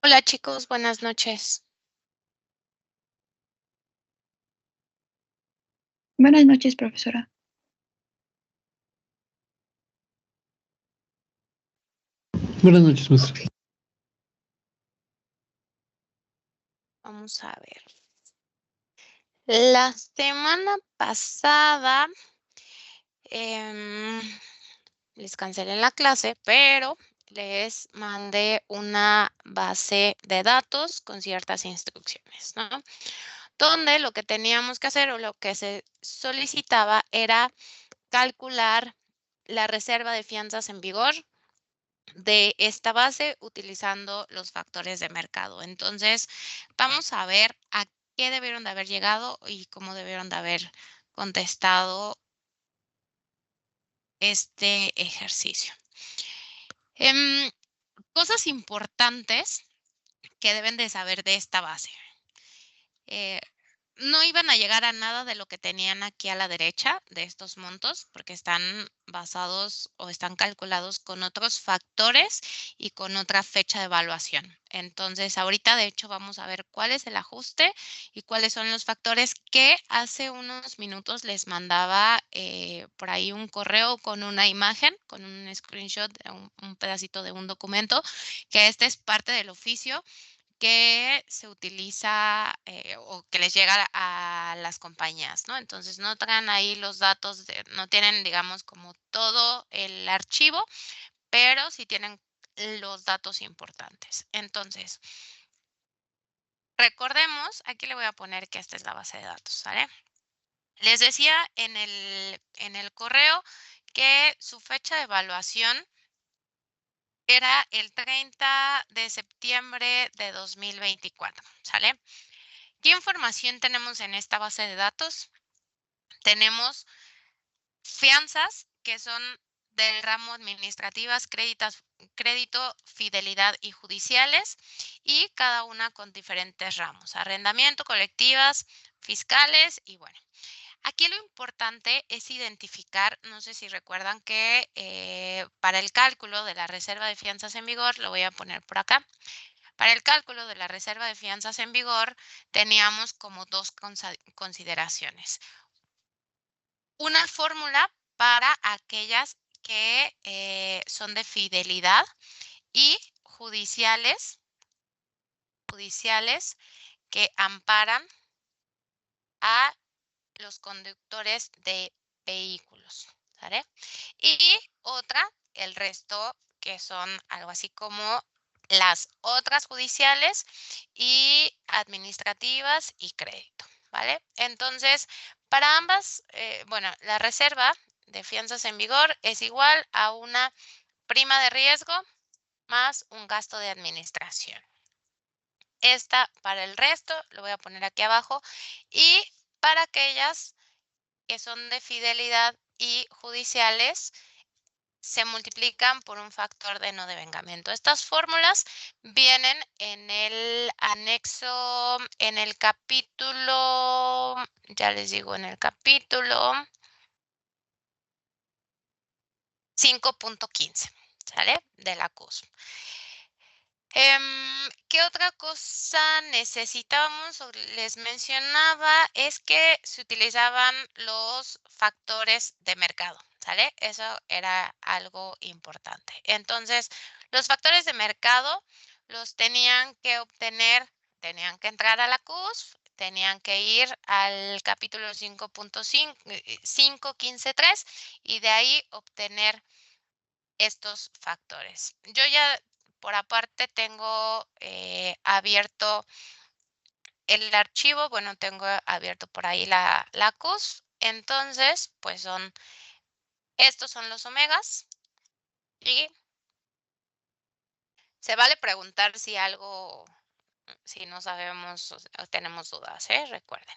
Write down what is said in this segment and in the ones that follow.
Hola chicos, buenas noches. Buenas noches, profesora. Buenas noches, maestra. Vamos a ver. La semana pasada les cancelé la clase, pero les mandé una base de datos con ciertas instrucciones, ¿no? Donde lo que teníamos que hacer o lo que se solicitaba era calcular la reserva de fianzas en vigor de esta base utilizando los factores de mercado. Entonces, vamos a ver a qué debieron de haber llegado y cómo debieron de haber contestado este ejercicio. Cosas importantes que deben de saber de esta base. No iban a llegar a nada de lo que tenían aquí a la derecha de estos montos, porque están basados o están calculados con otros factores y con otra fecha de evaluación. Entonces, ahorita de hecho vamos a ver cuál es el ajuste y cuáles son los factores que hace unos minutos les mandaba por ahí un correo con una imagen, con un screenshot, un pedacito de un documento, que este es parte del oficio que se utiliza o que les llega a las compañías, ¿no? Entonces no traen ahí los datos, no tienen, digamos, como todo el archivo, pero sí tienen los datos importantes. Entonces, recordemos, aquí le voy a poner que esta es la base de datos, ¿sale? Les decía en el correo que su fecha de evaluación era el 30 de septiembre de 2024, ¿sale? ¿Qué información tenemos en esta base de datos? Tenemos fianzas que son del ramo administrativas, crédito, fidelidad y judiciales, y cada una con diferentes ramos, arrendamiento, colectivas, fiscales y bueno. Aquí lo importante es identificar, no sé si recuerdan que para el cálculo de la reserva de fianzas en vigor, lo voy a poner por acá, para el cálculo de la reserva de fianzas en vigor, teníamos como dos consideraciones. Una fórmula para aquellas que son de fidelidad y judiciales que amparan a los conductores de vehículos, ¿vale? Y otra, el resto, que son algo así como las otras judiciales y administrativas y crédito, ¿vale? Entonces, para ambas, bueno, la reserva de fianzas en vigor es igual a una prima de riesgo más un gasto de administración. Esta para el resto, lo voy a poner aquí abajo, y para aquellas que son de fidelidad y judiciales, se multiplican por un factor de no devengamiento. Estas fórmulas vienen en el anexo, en el capítulo, ya les digo, en el capítulo 5.15, ¿sale? De la CUSP. ¿Qué otra cosa necesitábamos o les mencionaba? Es que se utilizaban los factores de mercado, ¿sale? Eso era algo importante. Entonces, los factores de mercado los tenían que obtener, tenían que entrar a la CUSP, tenían que ir al capítulo 5.15.3 y de ahí obtener estos factores. Yo ya por aparte tengo abierto el archivo, bueno, tengo abierto por ahí la CUS, entonces pues estos son los omegas y se vale preguntar si algo, si no sabemos o tenemos dudas, recuerden.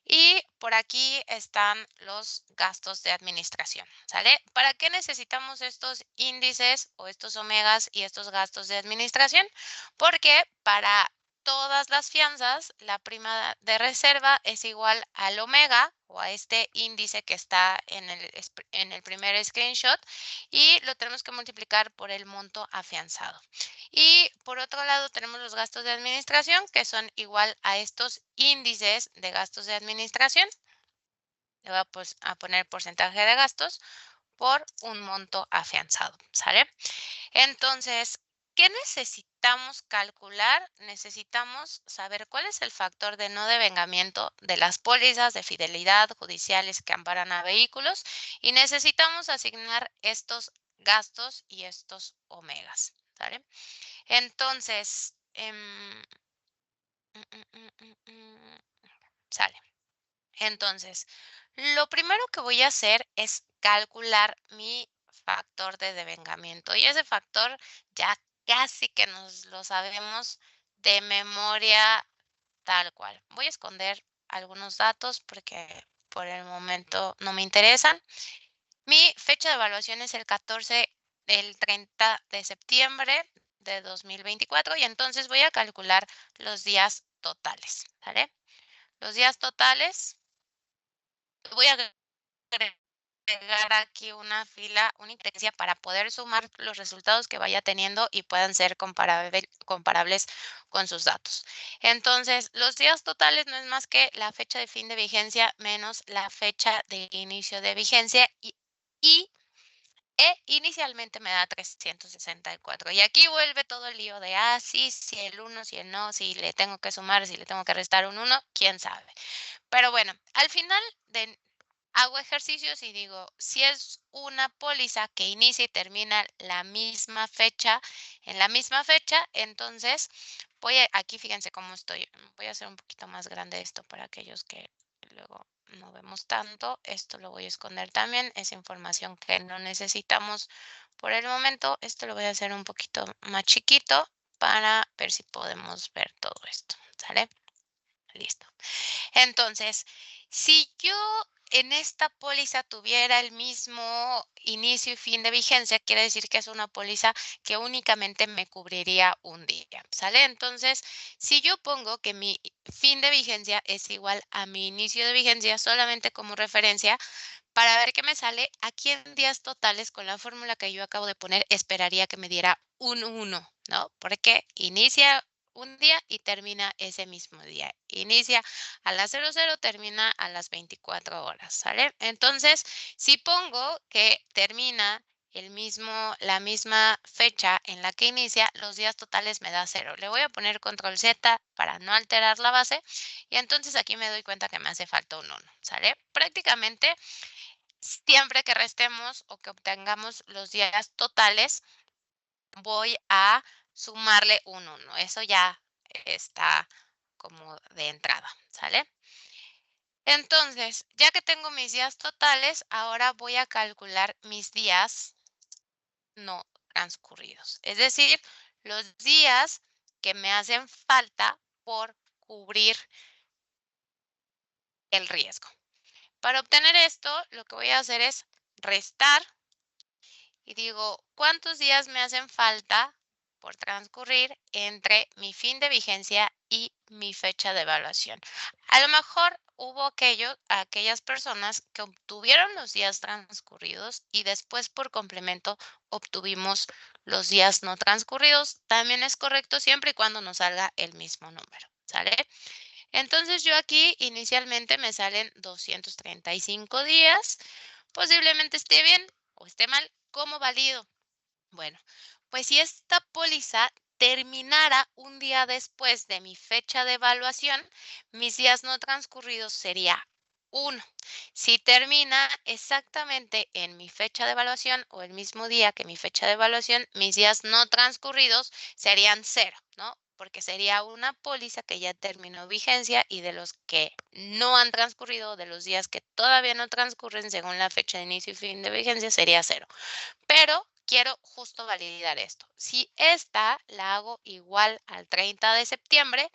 Y por aquí están los gastos de administración, ¿sale? ¿Para qué necesitamos estos índices o estos omegas y estos gastos de administración? Porque para todas las fianzas, la prima de reserva es igual al omega o a este índice que está en el primer screenshot y lo tenemos que multiplicar por el monto afianzado. Y por otro lado tenemos los gastos de administración que son igual a estos índices de gastos de administración. Le voy a poner porcentaje de gastos por un monto afianzado, ¿sale? Entonces, ¿qué necesitamos calcular? Necesitamos saber cuál es el factor de no devengamiento de las pólizas de fidelidad judiciales que amparan a vehículos y necesitamos asignar estos gastos y estos omegas, ¿sale? Entonces, sale. Entonces, lo primero que voy a hacer es calcular mi factor de devengamiento. Y ese factor ya casi que nos lo sabemos de memoria tal cual. Voy a esconder algunos datos porque por el momento no me interesan. Mi fecha de evaluación es el 30 de septiembre de 2024 y entonces voy a calcular los días totales, ¿vale? Los días totales, voy a agregar aquí una fila, una intendencia para poder sumar los resultados que vaya teniendo y puedan ser comparables con sus datos. Entonces, los días totales no es más que la fecha de fin de vigencia menos la fecha de inicio de vigencia y inicialmente me da 364. Y aquí vuelve todo el lío de, sí, si el 1, si el no, si le tengo que sumar, si le tengo que restar un 1, quién sabe. Pero bueno, al final hago ejercicios y digo, si es una póliza que inicia y termina la misma fecha, en la misma fecha, entonces aquí fíjense cómo estoy, voy a hacer un poquito más grande esto para aquellos que luego no vemos tanto, esto lo voy a esconder también, es información que no necesitamos por el momento, esto lo voy a hacer un poquito más chiquito para ver si podemos ver todo esto, ¿sale? Listo. Entonces, si yo en esta póliza tuviera el mismo inicio y fin de vigencia, quiere decir que es una póliza que únicamente me cubriría un día, ¿sale? Entonces, si yo pongo que mi fin de vigencia es igual a mi inicio de vigencia, solamente como referencia, para ver qué me sale, aquí en días totales, con la fórmula que yo acabo de poner, esperaría que me diera un 1, ¿no? Porque inicia un día y termina ese mismo día. Inicia a las 00, termina a las 24 horas, ¿sale? Entonces, si pongo que termina la misma fecha en la que inicia, los días totales me da 0. Le voy a poner control Z para no alterar la base y entonces aquí me doy cuenta que me hace falta un 1, ¿sale? Prácticamente siempre que restemos o que obtengamos los días totales, voy a sumarle un 1. Eso ya está como de entrada, ¿sale? Entonces, ya que tengo mis días totales, ahora voy a calcular mis días no transcurridos. Es decir, los días que me hacen falta por cubrir el riesgo. Para obtener esto, lo que voy a hacer es restar y digo, ¿cuántos días me hacen falta por transcurrir entre mi fin de vigencia y mi fecha de evaluación? A lo mejor hubo aquellas personas que obtuvieron los días transcurridos y después por complemento obtuvimos los días no transcurridos. También es correcto siempre y cuando nos salga el mismo número, ¿sale? Entonces yo aquí inicialmente me salen 235 días. Posiblemente esté bien o esté mal. ¿Cómo valido? Bueno, pues si esta póliza terminara un día después de mi fecha de evaluación, mis días no transcurridos sería 1. Si termina exactamente en mi fecha de evaluación o el mismo día que mi fecha de evaluación, mis días no transcurridos serían 0, ¿no? Porque sería una póliza que ya terminó vigencia y de los que no han transcurrido, de los días que todavía no transcurren según la fecha de inicio y fin de vigencia, sería 0. Pero quiero justo validar esto. Si esta la hago igual al 30 de septiembre,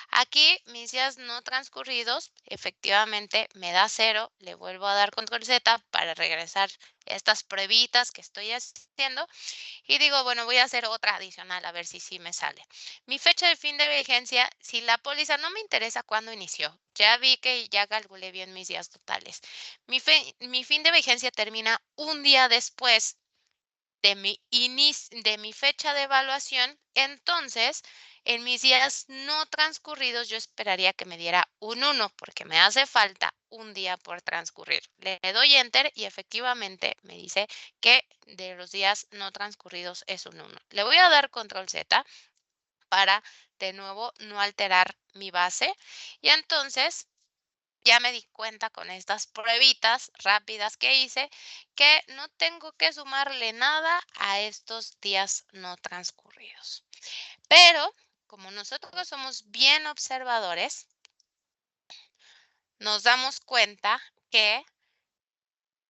aquí mis días no transcurridos efectivamente me da 0, le vuelvo a dar control Z para regresar estas pruebitas que estoy haciendo y digo, bueno, voy a hacer otra adicional a ver si sí me sale. Mi fecha de fin de vigencia, si la póliza no me interesa cuándo inició, ya vi que ya calculé bien mis días totales. Mi fin de vigencia termina un día después de mi fecha de evaluación, entonces en mis días no transcurridos yo esperaría que me diera un 1 porque me hace falta un día por transcurrir. Le doy enter y efectivamente me dice que de los días no transcurridos es un 1. Le voy a dar control Z para de nuevo no alterar mi base y entonces ya me di cuenta con estas pruebitas rápidas que hice que no tengo que sumarle nada a estos días no transcurridos. Pero como nosotros somos bien observadores, nos damos cuenta que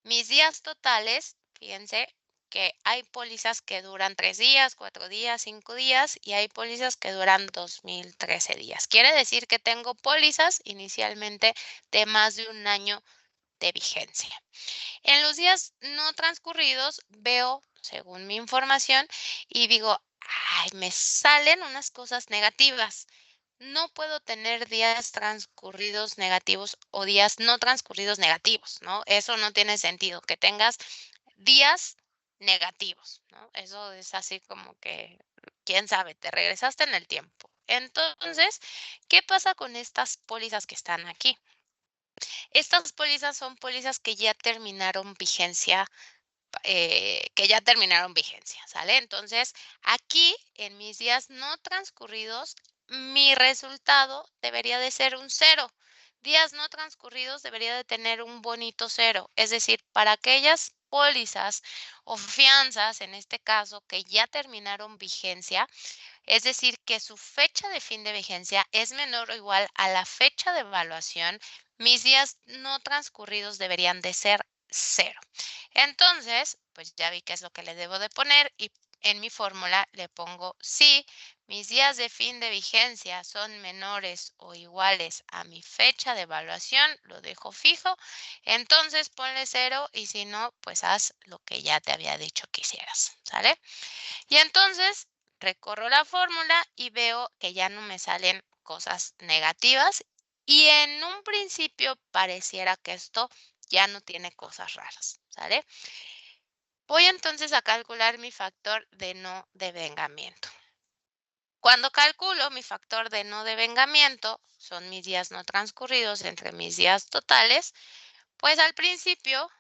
mis días totales, fíjense que hay pólizas que duran 3 días, 4 días, 5 días y hay pólizas que duran 2013 días. Quiere decir que tengo pólizas inicialmente de más de un año de vigencia. En los días no transcurridos veo, según mi información, y digo, ay, me salen unas cosas negativas. No puedo tener días transcurridos negativos o días no transcurridos negativos, ¿no? Eso no tiene sentido, que tengas días negativos, ¿no? Eso es así como que, quién sabe, te regresaste en el tiempo. Entonces, ¿qué pasa con estas pólizas que están aquí? Estas pólizas son pólizas que ya terminaron vigencia, ¿sale? Entonces, aquí en mis días no transcurridos, mi resultado debería de ser un 0. Días no transcurridos debería de tener un bonito 0. Es decir, para aquellas pólizas o fianzas, en este caso, que ya terminaron vigencia, es decir, que su fecha de fin de vigencia es menor o igual a la fecha de evaluación, mis días no transcurridos deberían de ser 0. Entonces, pues ya vi qué es lo que le debo de poner y en mi fórmula le pongo si mis días de fin de vigencia son menores o iguales a mi fecha de evaluación, lo dejo fijo, entonces ponle 0 y si no, pues haz lo que ya te había dicho que hicieras, ¿sale? Y entonces recorro la fórmula y veo que ya no me salen cosas negativas y en un principio pareciera que esto ya no tiene cosas raras, ¿sale? Voy entonces a calcular mi factor de no devengamiento. Cuando calculo mi factor de no devengamiento, son mis días no transcurridos entre mis días totales, pues al principio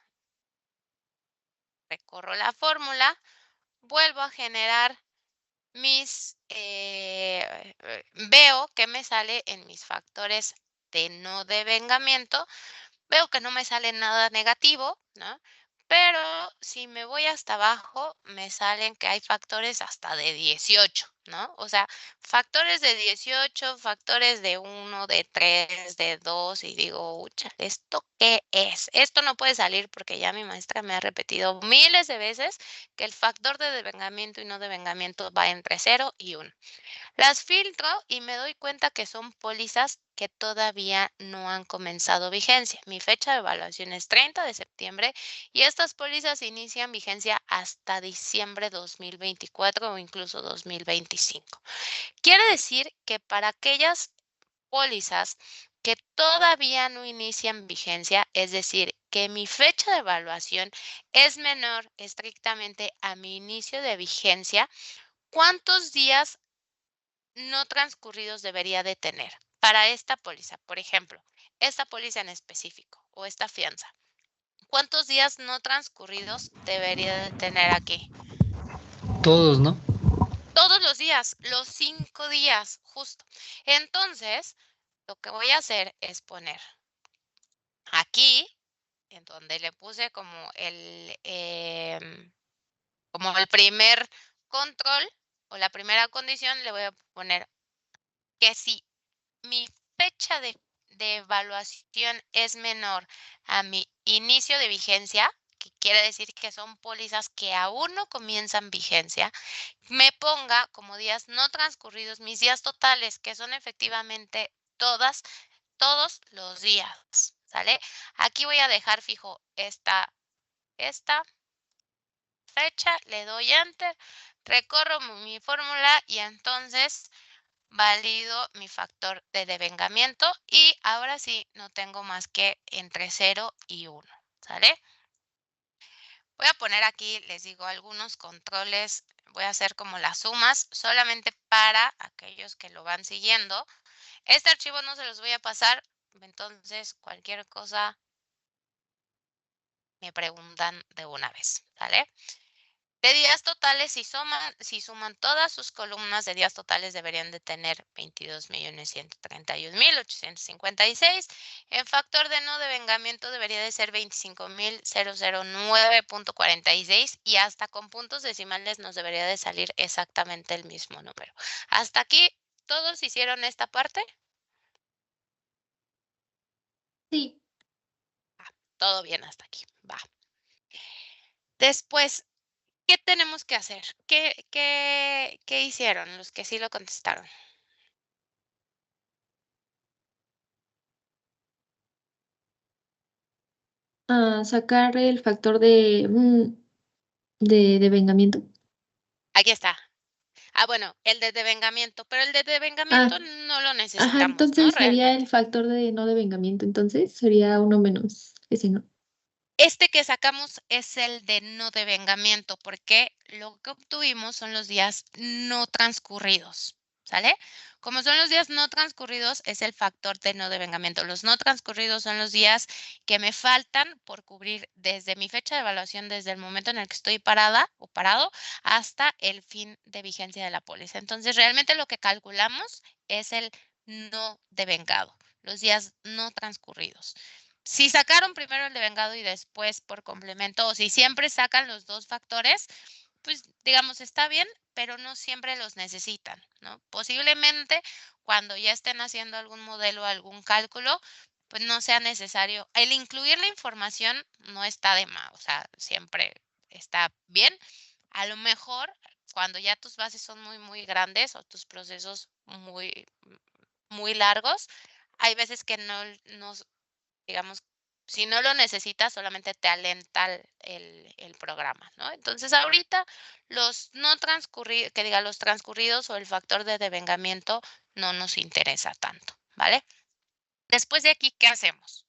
recorro la fórmula, vuelvo a generar veo que me sale en mis factores de no devengamiento, veo que no me sale nada negativo, ¿no? Pero si me voy hasta abajo, me salen que hay factores hasta de 18, ¿no? O sea, factores de 18, factores de 1, de 3, de 2, y digo, ucha, ¿esto qué es? Esto no puede salir porque ya mi maestra me ha repetido miles de veces que el factor de devengamiento y no devengamiento va entre 0 y 1. Las filtro y me doy cuenta que son pólizas que todavía no han comenzado vigencia. Mi fecha de evaluación es 30 de septiembre y estas pólizas inician vigencia hasta diciembre 2024 o incluso 2025. Quiere decir que para aquellas pólizas que todavía no inician vigencia, es decir, que mi fecha de evaluación es menor estrictamente a mi inicio de vigencia, ¿cuántos días no transcurridos debería de tener para esta póliza? Por ejemplo, esta póliza en específico o esta fianza. ¿Cuántos días no transcurridos debería de tener aquí? Todos, ¿no? Todos los días, los 5 días, justo. Entonces, lo que voy a hacer es poner aquí, en donde le puse como como el primer control o la primera condición, le voy a poner que si mi fecha de evaluación es menor a mi inicio de vigencia, que quiere decir que son pólizas que aún no comienzan vigencia, me ponga como días no transcurridos mis días totales, que son efectivamente todos los días, ¿sale? Aquí voy a dejar fijo esta fecha, le doy enter, recorro mi fórmula y entonces valido mi factor de devengamiento y ahora sí no tengo más que entre 0 y 1, ¿sale? Voy a poner aquí, les digo, algunos controles, voy a hacer como las sumas solamente para aquellos que lo van siguiendo. Este archivo no se los voy a pasar, entonces cualquier cosa me preguntan de una vez, ¿sale? De días totales, si suman todas sus columnas de días totales, deberían de tener 22.131.856. El factor de no devengamiento debería de ser 25.009.46 y hasta con puntos decimales nos debería de salir exactamente el mismo número. Hasta aquí, ¿todos hicieron esta parte? Sí. Todo bien hasta aquí, va. Después, ¿qué tenemos que hacer? ¿Qué hicieron los que sí lo contestaron? Sacar el factor de vengamiento. Aquí está. Bueno, el de devengamiento, pero el de devengamiento Ah, no lo ajá, necesitamos, ¿no? entonces sería el Realmente. factor de no de vengamiento, entonces sería uno menos ese, ¿no? Este que sacamos es el de no devengamiento, porque lo que obtuvimos son los días no transcurridos, ¿sale? Como son los días no transcurridos, es el factor de no devengamiento. Los no transcurridos son los días que me faltan por cubrir desde mi fecha de evaluación, desde el momento en el que estoy parada o parado, hasta el fin de vigencia de la póliza. Entonces, realmente lo que calculamos es el no devengado, los días no transcurridos. Si sacaron primero el devengado y después por complemento, o si siempre sacan los dos factores, pues digamos está bien, pero no siempre los necesitan, ¿no? Posiblemente cuando ya estén haciendo algún modelo, algún cálculo, pues no sea necesario. El incluir la información no está de más, o sea, siempre está bien. A lo mejor cuando ya tus bases son muy grandes o tus procesos muy largos, hay veces que no digamos, si no lo necesitas, solamente te alenta el programa, ¿no? Entonces, ahorita los no transcurridos, que diga los transcurridos o el factor de devengamiento no nos interesa tanto, ¿vale? Después de aquí, ¿qué hacemos?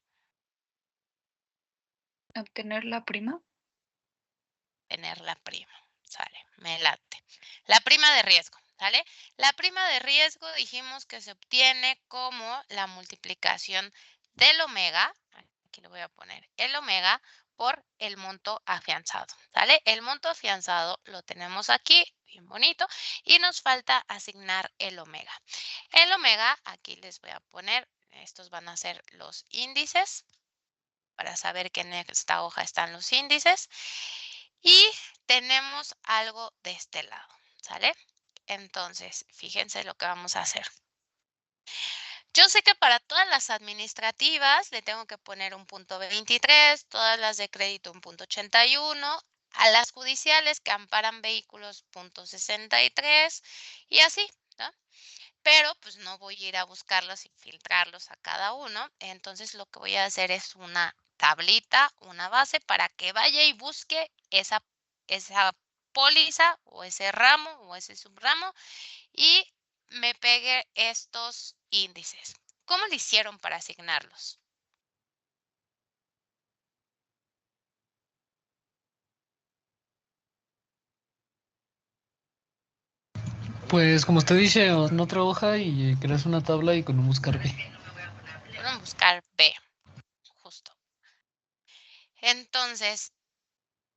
Obtener la prima. Tener la prima, ¿sale? Me late. La prima de riesgo, ¿sale? La prima de riesgo dijimos que se obtiene como la multiplicación del omega, aquí lo voy a poner, el omega por el monto afianzado, ¿sale? El monto afianzado lo tenemos aquí, bien bonito, y nos falta asignar el omega. El omega, aquí les voy a poner, estos van a ser los índices, para saber que en esta hoja están los índices. Y tenemos algo de este lado, ¿sale? Entonces, fíjense lo que vamos a hacer. Yo sé que para todas las administrativas le tengo que poner un punto 23, todas las de crédito un punto 81, a las judiciales que amparan vehículos punto 63 y así, ¿no? Pero pues no voy a ir a buscarlos y filtrarlos a cada uno. Entonces lo que voy a hacer es una tablita, una base para que vaya y busque esa póliza o ese ramo o ese subramo y me pegue estos índices. ¿Cómo lo hicieron para asignarlos? Pues como usted dice, en otra hoja y creas una tabla y con un buscar B. Fueron buscar B, justo. Entonces,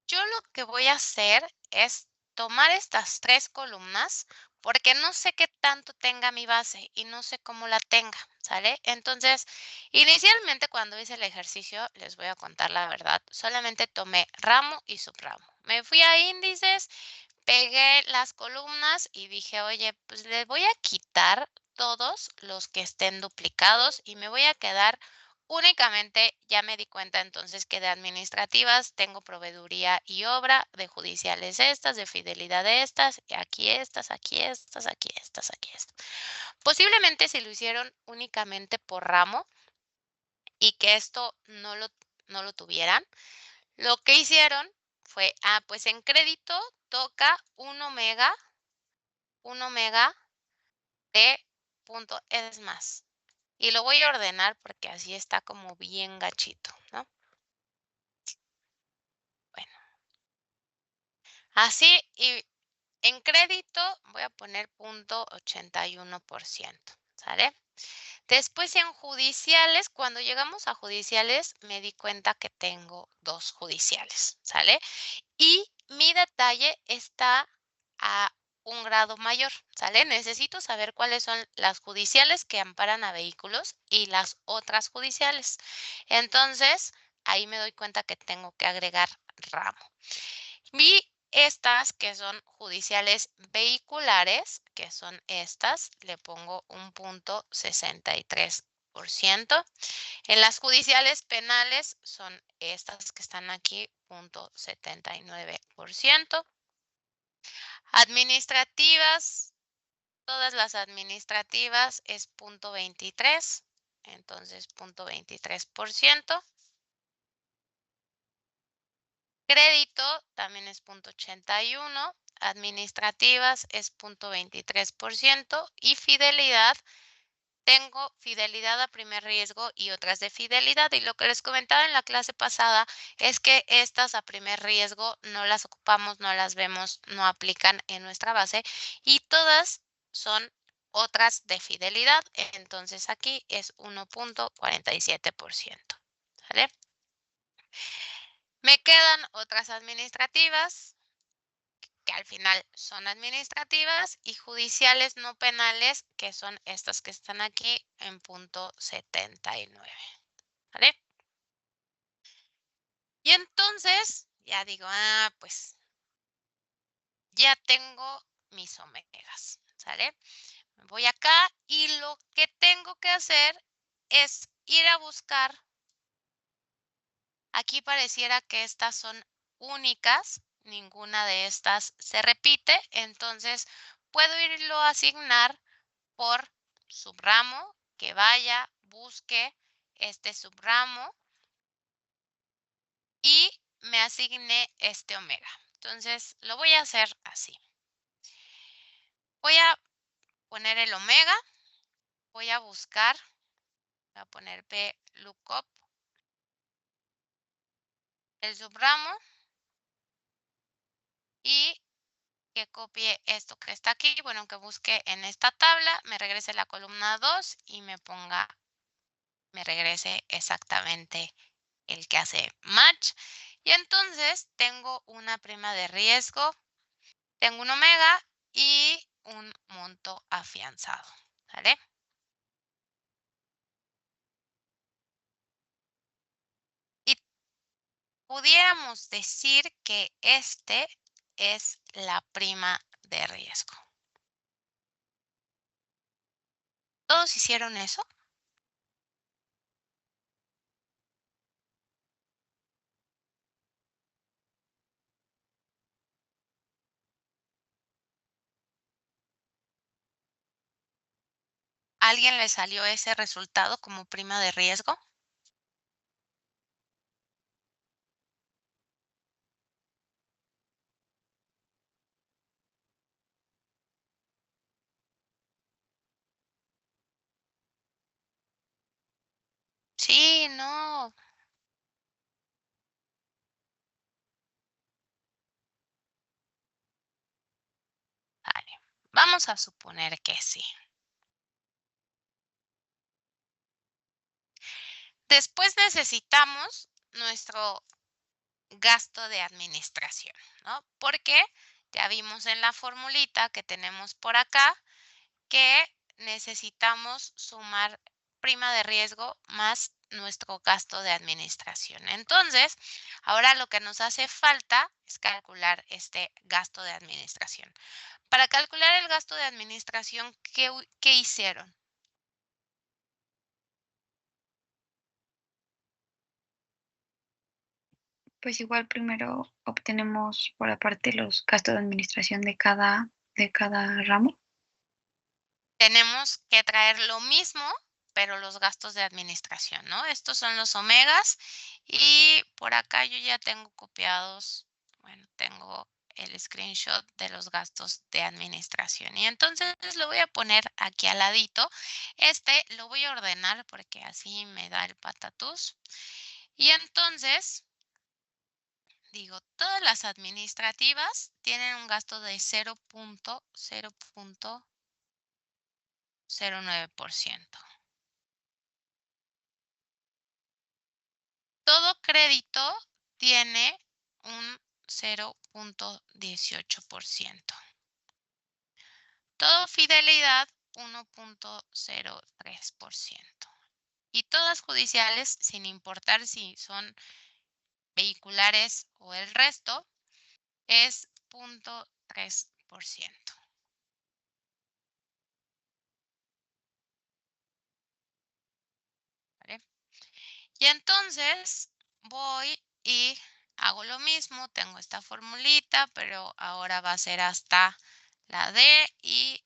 yo lo que voy a hacer es tomar estas 3 columnas, porque no sé qué tanto tenga mi base y no sé cómo la tenga, ¿sale? Entonces, inicialmente cuando hice el ejercicio, les voy a contar la verdad, solamente tomé ramo y subramo. Me fui a índices, pegué las columnas y dije, oye, pues les voy a quitar todos los que estén duplicados y me voy a quedar únicamente ya me di cuenta entonces que de administrativas tengo proveeduría y obra, de judiciales estas, de fidelidad estas, y aquí estas, aquí estas, aquí estas, aquí estas. Posiblemente si lo hicieron únicamente por ramo y que esto no lo tuvieran, lo que hicieron fue, pues en crédito toca un omega de punto, es más. Y lo voy a ordenar porque así está como bien gachito, ¿no? Bueno, así y en crédito voy a poner 0.81%, ¿sale? Después en judiciales, cuando llegamos a judiciales, me di cuenta que tengo 2 judiciales, ¿sale? Y mi detalle está a un grado mayor, ¿sale? Necesito saber cuáles son las judiciales que amparan a vehículos y las otras judiciales. Entonces, ahí me doy cuenta que tengo que agregar ramo. Y estas que son judiciales vehiculares, que son estas, le pongo un 0.63%. En las judiciales penales son estas que están aquí, 0.79%. Administrativas, todas las administrativas es 0.23, entonces 0.23%. Crédito también es 0.81, administrativas es 0.23% y fidelidad, tengo fidelidad a primer riesgo y otras de fidelidad. Y lo que les comentaba en la clase pasada es que estas a primer riesgo no las ocupamos, no las vemos, no aplican en nuestra base y todas son otras de fidelidad. Entonces aquí es 1.47%. ¿Sale? Me quedan otras administrativas que al final son administrativas y judiciales no penales, que son estas que están aquí en 0.79. ¿Vale? Y entonces ya digo, pues ya tengo mis omegas, ¿sale? Me voy acá y lo que tengo que hacer es ir a buscar. Aquí pareciera que estas son únicas, ninguna de estas se repite, entonces puedo irlo a asignar por subramo, que vaya, busque este subramo y me asigne este omega. Entonces lo voy a hacer así. Voy a poner el omega, voy a buscar, voy a poner VLOOKUP, el subramo y que copie esto que está aquí, bueno, que busque en esta tabla, me regrese la columna 2 y me regrese exactamente el que hace match. Y entonces tengo una prima de riesgo, tengo un omega y un monto afianzado, ¿vale? Y pudiéramos decir que este es la prima de riesgo. ¿Todos hicieron eso? ¿Alguien le salió ese resultado como prima de riesgo? Sí, no. Vale. Vamos a suponer que sí. Después necesitamos nuestro gasto de administración, ¿no? Porque ya vimos en la formulita que tenemos por acá que necesitamos sumar prima de riesgo más nuestro gasto de administración. Entonces, ahora lo que nos hace falta es calcular este gasto de administración. Para calcular el gasto de administración, ¿qué hicieron? Pues igual primero obtenemos por aparte los gastos de administración de cada ramo. Tenemos que traer lo mismo, pero los gastos de administración, ¿no? Estos son los omegas y por acá yo ya tengo copiados, bueno, tengo el screenshot de los gastos de administración. Y entonces lo voy a poner aquí al ladito. Este lo voy a ordenar porque así me da el patatús. Y entonces, digo, todas las administrativas tienen un gasto de 0.09%. Todo crédito tiene un 0.18%. Todo fidelidad 1.03%. Y todas judiciales, sin importar si son vehiculares o el resto, es 0.3%. ¿Vale? Y entonces voy y hago lo mismo, tengo esta formulita, pero ahora va a ser hasta la D y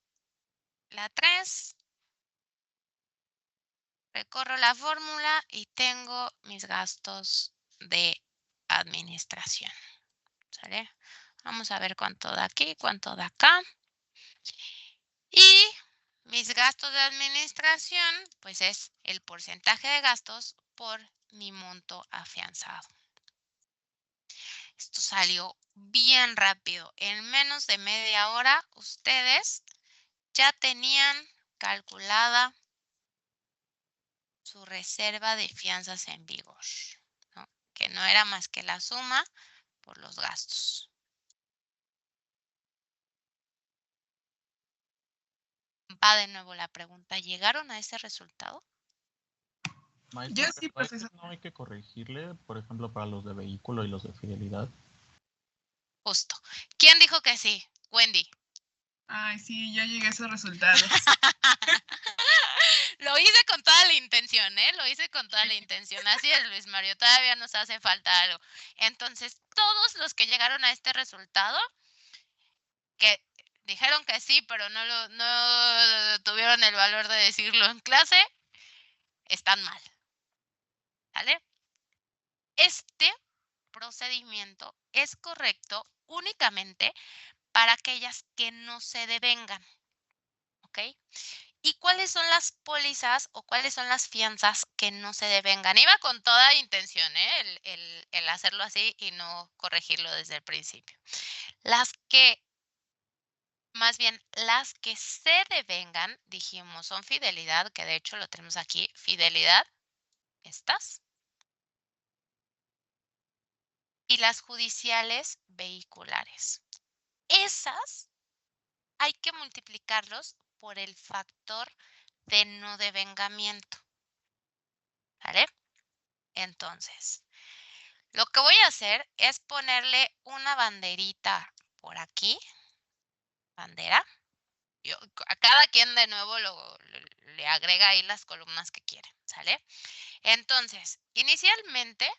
la 3. Recorro la fórmula y tengo mis gastos de administración. ¿Sale? Vamos a ver cuánto da aquí, cuánto da acá. Y mis gastos de administración, pues es el porcentaje de gastos por mi monto afianzado. Esto salió bien rápido. En menos de media hora, ustedes ya tenían calculada su reserva de fianzas en vigor, ¿no? Que no era más que la suma por los gastos. Va de nuevo la pregunta, ¿llegaron a ese resultado? Maestra, Yo sí, profesor. ¿no hay que corregirle, por ejemplo, para los de vehículo y los de fidelidad? Justo. ¿Quién dijo que sí? Wendy. Ay, sí, yo llegué a esos resultados. Lo hice con toda la intención, ¿eh? Lo hice con toda la intención. Así es, Luis Mario, todavía nos hace falta algo. Entonces, todos los que llegaron a este resultado, que dijeron que sí, pero no tuvieron el valor de decirlo en clase, están mal. ¿Vale? Este procedimiento es correcto únicamente para aquellas que no se devengan. ¿Ok? ¿Y cuáles son las pólizas o cuáles son las fianzas que no se devengan? Iba con toda intención, ¿eh? el hacerlo así y no corregirlo desde el principio. Las que se devengan, dijimos, son fidelidad, que de hecho lo tenemos aquí, fidelidad, estas. Y las judiciales vehiculares. Esas hay que multiplicarlos por el factor de no devengamiento. ¿Vale? Entonces, lo que voy a hacer es ponerle una banderita por aquí. Bandera. A cada quien de nuevo le agrega ahí las columnas que quiere. ¿Sale? Entonces, inicialmente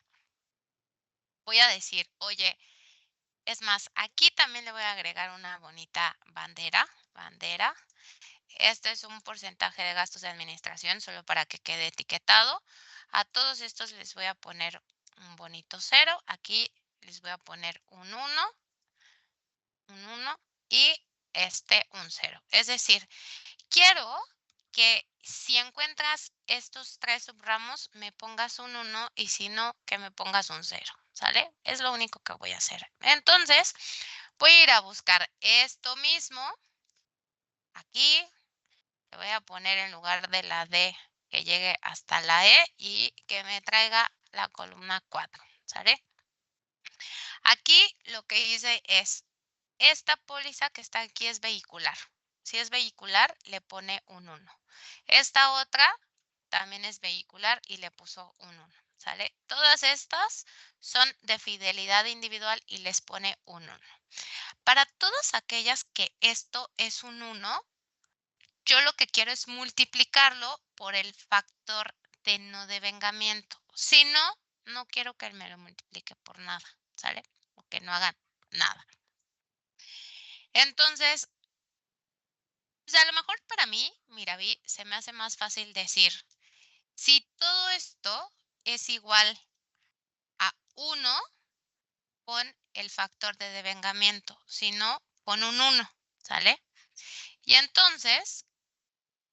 voy a decir, oye, es más, aquí también le voy a agregar una bonita bandera. Bandera. Este es un porcentaje de gastos de administración, solo para que quede etiquetado. A todos estos les voy a poner un bonito 0. Aquí les voy a poner un 1 y un 0. Es decir, quiero que si encuentras estos 3 subramos, me pongas un 1 y si no, que me pongas un 0. ¿Sale? Es lo único que voy a hacer. Entonces, voy a ir a buscar esto mismo. Aquí le voy a poner en lugar de la D que llegue hasta la E y que me traiga la columna 4. ¿Sale? Aquí lo que hice es, esta póliza que está aquí es vehicular. Si es vehicular, le pone un 1. Esta otra también es vehicular y le puso un 1. ¿Sale? Todas estas son de fidelidad individual y les pone un 1. Para todas aquellas que esto es un 1, yo lo que quiero es multiplicarlo por el factor de no devengamiento. Si no, no quiero que me lo multiplique por nada, ¿sale? O que no hagan nada. Entonces, pues a lo mejor para mí, Miraví, se me hace más fácil decir, si todo esto es igual a 1, pon el factor de devengamiento, si no, pon un 1, ¿sale? Y entonces,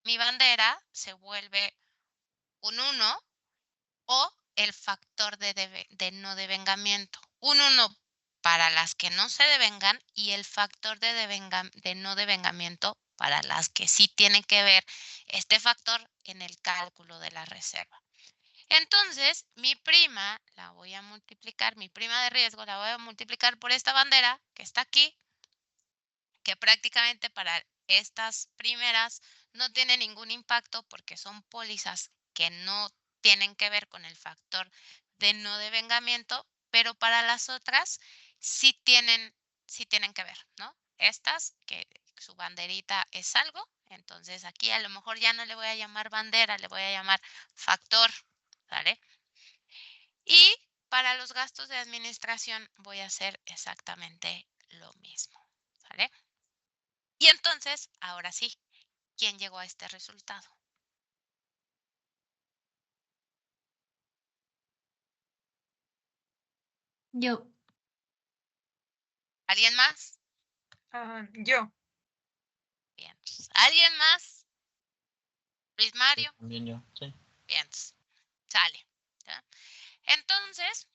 mi bandera se vuelve un 1 o el factor de no devengamiento. Un 1 para las que no se devengan y el factor de no devengamiento para las que sí tienen que ver este factor en el cálculo de la reserva. Entonces, mi prima la voy a multiplicar, mi prima de riesgo la voy a multiplicar por esta bandera que está aquí, que prácticamente para estas primeras no tiene ningún impacto porque son pólizas que no tienen que ver con el factor de no devengamiento, pero para las otras sí tienen que ver, ¿no? Estas que su banderita es algo, entonces aquí a lo mejor ya no le voy a llamar bandera, le voy a llamar factor, ¿vale? Y para los gastos de administración voy a hacer exactamente lo mismo, ¿vale? Y entonces, ahora sí, ¿quién llegó a este resultado? Yo. ¿Alguien más? Yo. Bien. ¿Alguien más? Luis Sí, Mario. también yo, sí. Bien. Sale. ¿Ya? Entonces,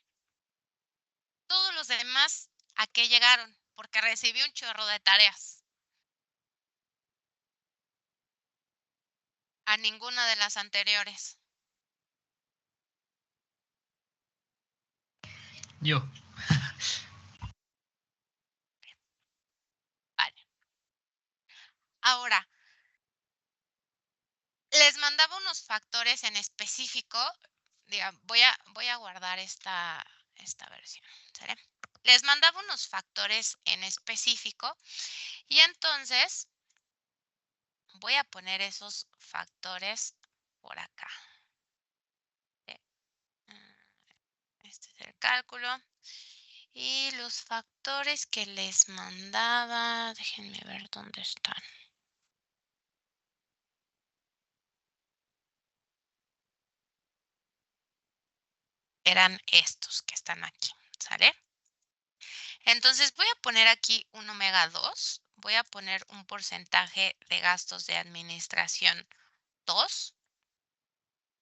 todos los demás, ¿a qué llegaron? Porque recibí un chorro de tareas. A ninguna de las anteriores. Yo. Vale. Ahora, les mandaba unos factores en específico. Diga, voy a guardar esta versión, ¿sale? Les mandaba unos factores en específico y entonces voy a poner esos factores por acá. Este es el cálculo. Y los factores que les mandaba, déjenme ver dónde están. Eran estos que están aquí, ¿sale? Entonces voy a poner aquí un omega 2. Voy a poner un porcentaje de gastos de administración 2.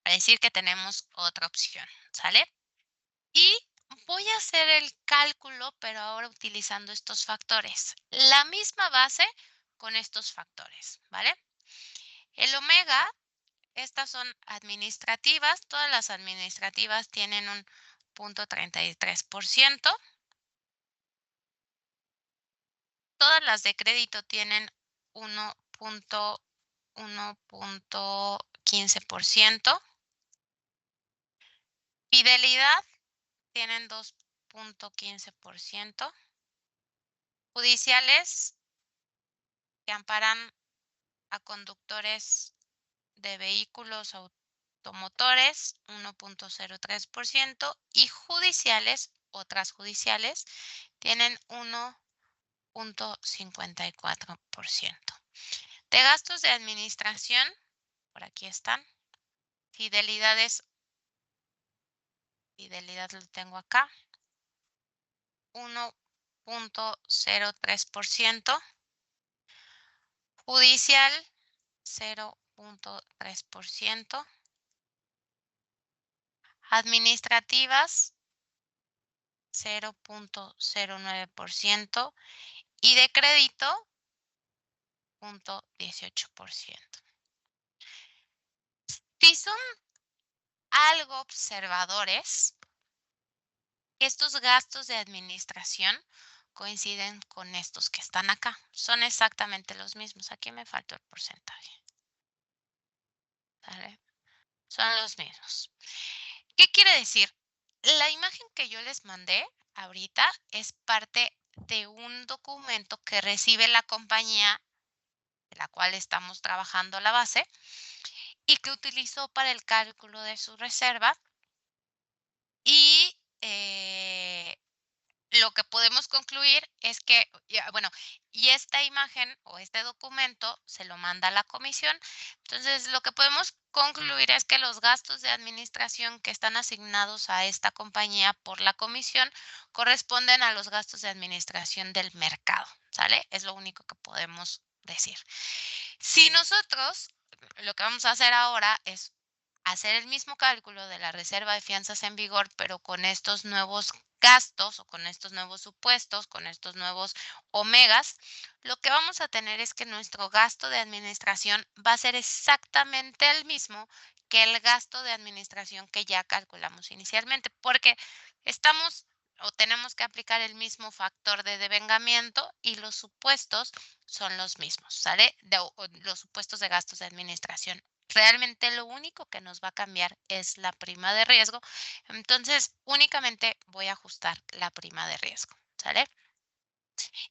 Para decir que tenemos otra opción, ¿sale? Y voy a hacer el cálculo, pero ahora utilizando estos factores. La misma base con estos factores, ¿vale? El omega, estas son administrativas. Todas las administrativas tienen un 0.33%. Todas las de crédito tienen 1.15%. Fidelidad tienen 2.15%. Judiciales que amparan a conductores de vehículos automotores 1.03% y judiciales, otras judiciales, tienen 1.54%. De gastos de administración, por aquí están. Fidelidad lo tengo acá, 1.03%. Judicial, 0.3%. Administrativas, 0.09%. Y de crédito, 0.18%. Si son algo observadores, estos gastos de administración coinciden con estos que están acá. Son exactamente los mismos. Aquí me faltó el porcentaje. ¿Vale? Son los mismos. ¿Qué quiere decir? La imagen que yo les mandé ahorita es parte de un documento que recibe la compañía de la cual estamos trabajando la base y que utilizó para el cálculo de su reserva Y lo que podemos concluir es que, bueno, y esta imagen o este documento se lo manda a la comisión. Entonces, lo que podemos concluir es que los gastos de administración que están asignados a esta compañía por la comisión corresponden a los gastos de administración del mercado, ¿sale? Es lo único que podemos decir. Si nosotros, lo que vamos a hacer ahora es hacer el mismo cálculo de la reserva de fianzas en vigor, pero con estos nuevos gastos o con estos nuevos supuestos, con estos nuevos omegas, lo que vamos a tener es que nuestro gasto de administración va a ser exactamente el mismo que el gasto de administración que ya calculamos inicialmente, porque estamos o tenemos que aplicar el mismo factor de devengamiento y los supuestos son los mismos, ¿sale? Los supuestos de gastos de administración. Realmente lo único que nos va a cambiar es la prima de riesgo. Entonces, únicamente voy a ajustar la prima de riesgo, ¿sale?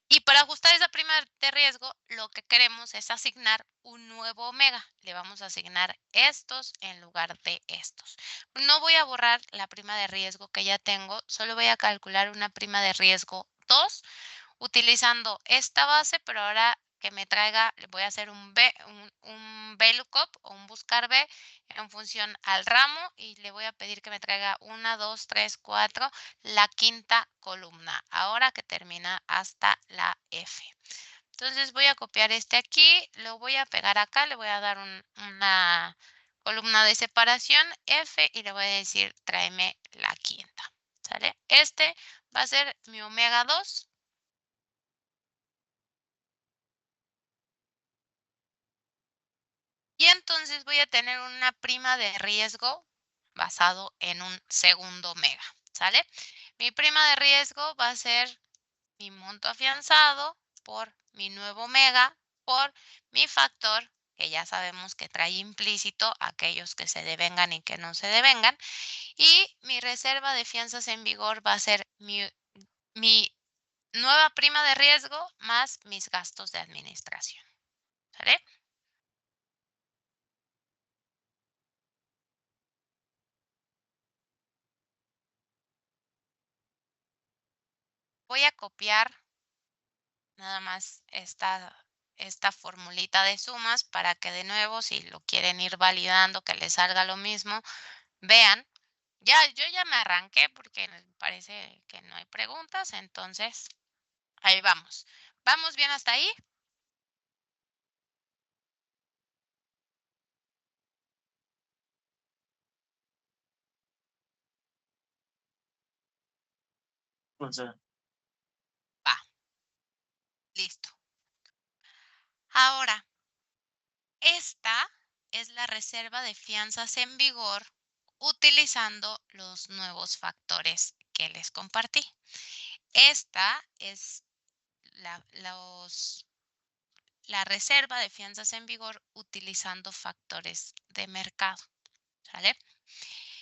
Y para ajustar esa prima de riesgo, lo que queremos es asignar un nuevo omega. Le vamos a asignar estos en lugar de estos. No voy a borrar la prima de riesgo que ya tengo, solo voy a calcular una prima de riesgo 2 utilizando esta base, pero ahora que me traiga, le voy a hacer un VLOOKUP o un buscar B en función al ramo y le voy a pedir que me traiga 1, 2, 3, 4, la quinta columna, ahora que termina hasta la F. Entonces voy a copiar este aquí, lo voy a pegar acá, le voy a dar una columna de separación F y le voy a decir tráeme la quinta, ¿sale? Este va a ser mi omega 2. Y entonces voy a tener una prima de riesgo basado en un segundo omega, ¿sale? Mi prima de riesgo va a ser mi monto afianzado por mi nuevo omega por mi factor, que ya sabemos que trae implícito aquellos que se devengan y que no se devengan. Y mi reserva de fianzas en vigor va a ser mi nueva prima de riesgo más mis gastos de administración, ¿sale? Voy a copiar nada más esta formulita de sumas para que de nuevo, si lo quieren ir validando, que les salga lo mismo, vean. Yo ya me arranqué porque me parece que no hay preguntas, entonces ahí vamos. ¿Vamos bien hasta ahí? Va, listo. Ahora, esta es la reserva de fianzas en vigor utilizando los nuevos factores que les compartí. Esta es la reserva de fianzas en vigor utilizando factores de mercado, ¿sale?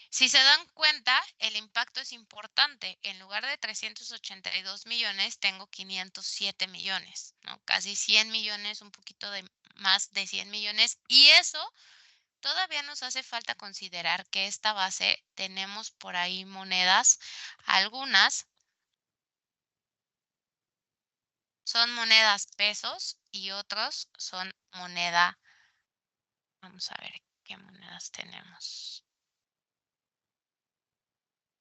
Si se dan cuenta, el impacto es importante. En lugar de 382 millones, tengo 507 millones, ¿no? Casi 100 millones, un poquito más de 100 millones. Y eso todavía nos hace falta considerar que esta base tenemos por ahí monedas, algunas son monedas pesos y otros son moneda. Vamos a ver qué monedas tenemos.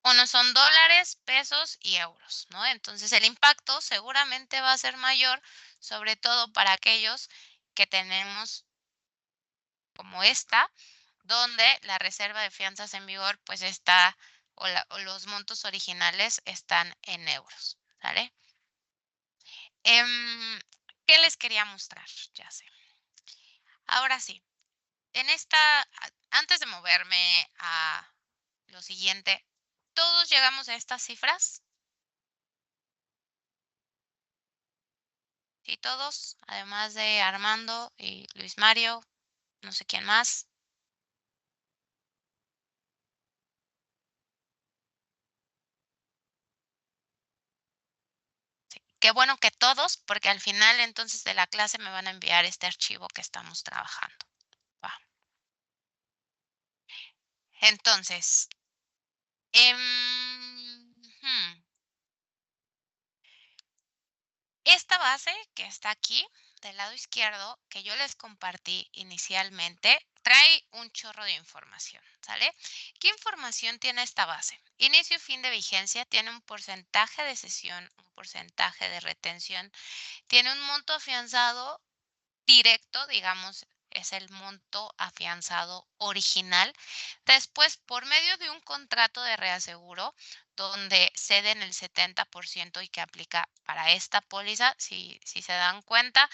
Unos son dólares, pesos y euros, ¿no? Entonces el impacto seguramente va a ser mayor, sobre todo para aquellos que tenemos como esta, donde la reserva de fianzas en vigor pues está, o los montos originales están en euros, ¿sale? ¿Qué les quería mostrar? Ya sé. Ahora sí, antes de moverme a lo siguiente, ¿todos llegamos a estas cifras? Sí, todos, además de Armando y Luis Mario, no sé quién más. Sí, qué bueno que todos, porque al final entonces de la clase me van a enviar este archivo que estamos trabajando. Va. Entonces, Esta base que está aquí del lado izquierdo, que yo les compartí inicialmente, trae un chorro de información, ¿sale? ¿Qué información tiene esta base? Inicio y fin de vigencia, tiene un porcentaje de cesión, un porcentaje de retención, tiene un monto afianzado directo, digamos, es el monto afianzado original. Después, por medio de un contrato de reaseguro, donde ceden el 70% y que aplica para esta póliza, si se dan cuenta,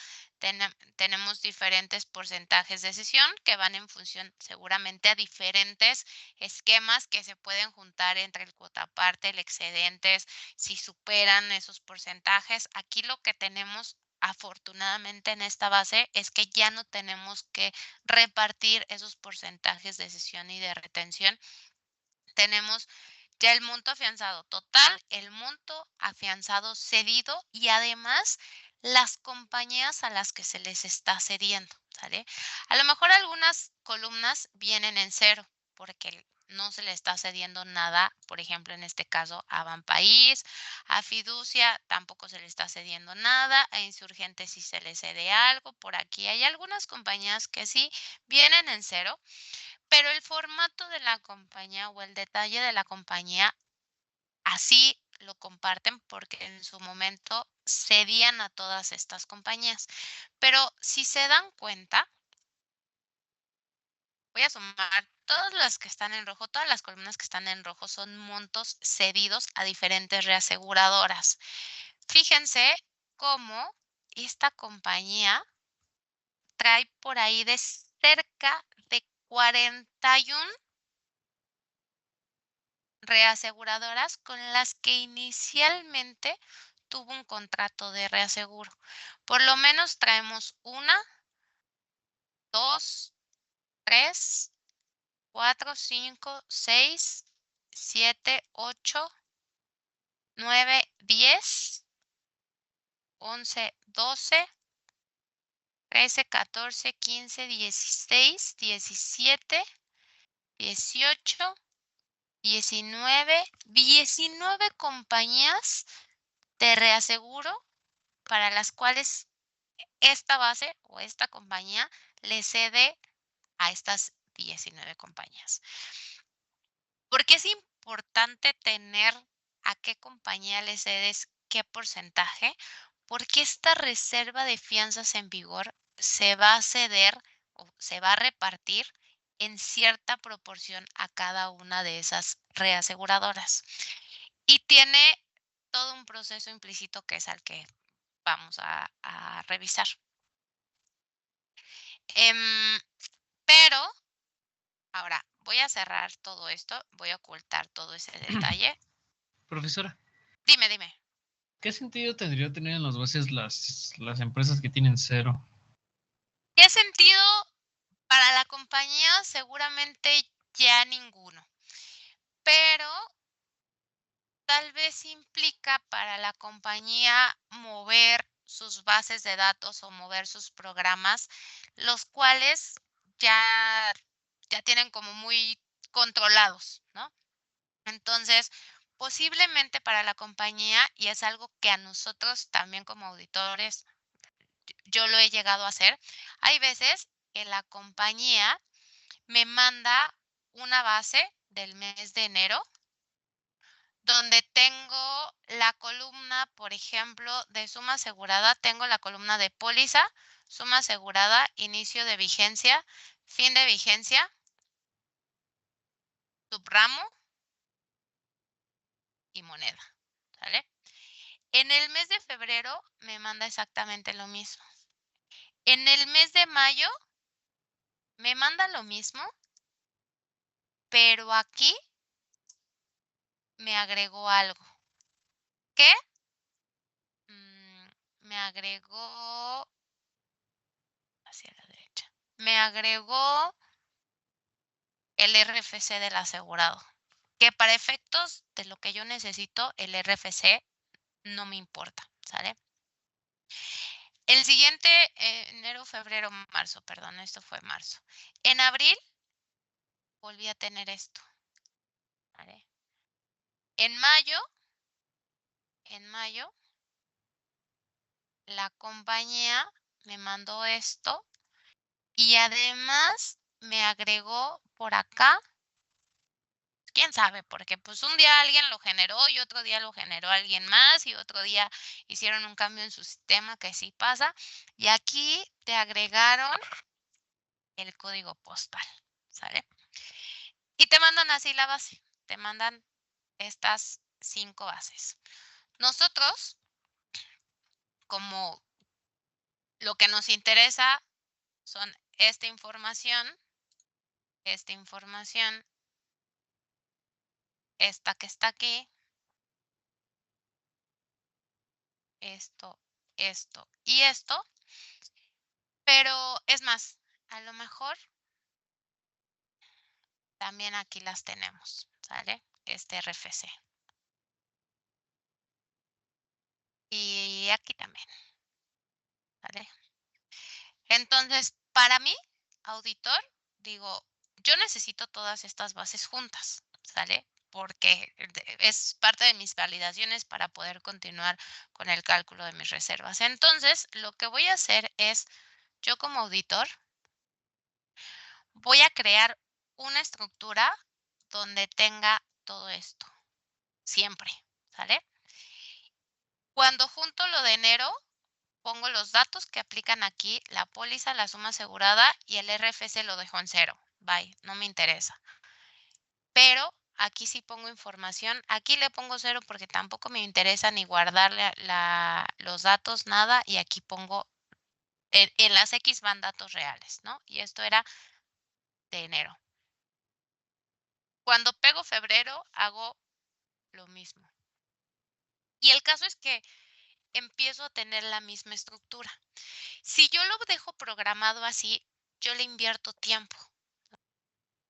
tenemos diferentes porcentajes de cesión que van en función seguramente a diferentes esquemas que se pueden juntar entre el cuota parte, el excedentes, si superan esos porcentajes. Aquí lo que tenemos afortunadamente en esta base es que ya no tenemos que repartir esos porcentajes de cesión y de retención. Tenemos ya el monto afianzado total, el monto afianzado cedido y además las compañías a las que se les está cediendo, ¿sale? A lo mejor algunas columnas vienen en cero porque no se le está cediendo nada, por ejemplo, en este caso a Banpaís, a Fiducia tampoco se le está cediendo nada, a Insurgentes sí se le cede algo, por aquí hay algunas compañías que sí vienen en cero, pero el formato de la compañía o el detalle de la compañía así lo comparten porque en su momento cedían a todas estas compañías. Pero si se dan cuenta, voy a sumar todas las que están en rojo, todas las columnas que están en rojo son montos cedidos a diferentes reaseguradoras. Fíjense cómo esta compañía trae por ahí de cerca de 41 reaseguradoras con las que inicialmente tuvo un contrato de reaseguro. Por lo menos traemos 1, 2, 3, 4, 5, 6, 7, 8, 9, 10, 11, 12, 13, 14, 15, 16, 17, 18, 19 compañías de reaseguro para las cuales esta base o esta compañía le cede a estas 19 compañías. ¿Por qué es importante tener a qué compañía le cedes qué porcentaje? Porque esta reserva de fianzas en vigor se va a ceder o se va a repartir en cierta proporción a cada una de esas reaseguradoras. Y tiene todo un proceso implícito que es al que vamos a revisar. Pero ahora voy a cerrar todo esto, voy a ocultar todo ese detalle. Profesora, Dime. ¿qué sentido tendría tener en las bases las empresas que tienen cero? ¿Qué sentido para la compañía? Seguramente ya ninguno. Pero tal vez implica para la compañía mover sus bases de datos o mover sus programas, los cuales ya tienen como muy controlados, ¿no? Entonces, posiblemente para la compañía, y es algo que a nosotros también como auditores, yo lo he llegado a hacer, hay veces que la compañía me manda una base del mes de enero donde tengo la columna, por ejemplo, de suma asegurada, tengo la columna de póliza, suma asegurada, inicio de vigencia, fin de vigencia, subramo y moneda, ¿sale? En el mes de febrero me manda exactamente lo mismo. En el mes de mayo me manda lo mismo, pero aquí me agregó algo. ¿Qué? Me agregó hacia la derecha. Me agregó el RFC del asegurado, que para efectos de lo que yo necesito, el RFC no me importa, ¿sale? El siguiente, enero, febrero, marzo, perdón, esto fue marzo. En abril volví a tener esto, ¿vale? En mayo, la compañía me mandó esto y además me agregó por acá, quién sabe, porque pues un día alguien lo generó y otro día lo generó alguien más y otro día hicieron un cambio en su sistema que sí pasa. Y aquí te agregaron el código postal, ¿sale? Y te mandan así la base, te mandan estas 5 bases. Nosotros, como lo que nos interesa son esta información, esta que está aquí, esto y esto. Pero es más, a lo mejor también aquí las tenemos, ¿sale? Este RFC. Y aquí también, ¿sale? Entonces, para mí, auditor, digo, yo necesito todas estas bases juntas, ¿sale? Porque es parte de mis validaciones para poder continuar con el cálculo de mis reservas. Entonces, lo que voy a hacer es, yo como auditor, voy a crear una estructura donde tenga todo esto, siempre, ¿sale? Cuando junto lo de enero, pongo los datos que aplican aquí, la póliza, la suma asegurada y el RFC lo dejo en 0. Bye, no me interesa. Pero aquí sí pongo información. Aquí le pongo 0 porque tampoco me interesa ni guardarle los datos, nada. Y aquí pongo, en las X van datos reales, ¿no? Y esto era de enero. Cuando pego febrero, hago lo mismo. Y el caso es que empiezo a tener la misma estructura. Si yo lo dejo programado así, yo le invierto tiempo.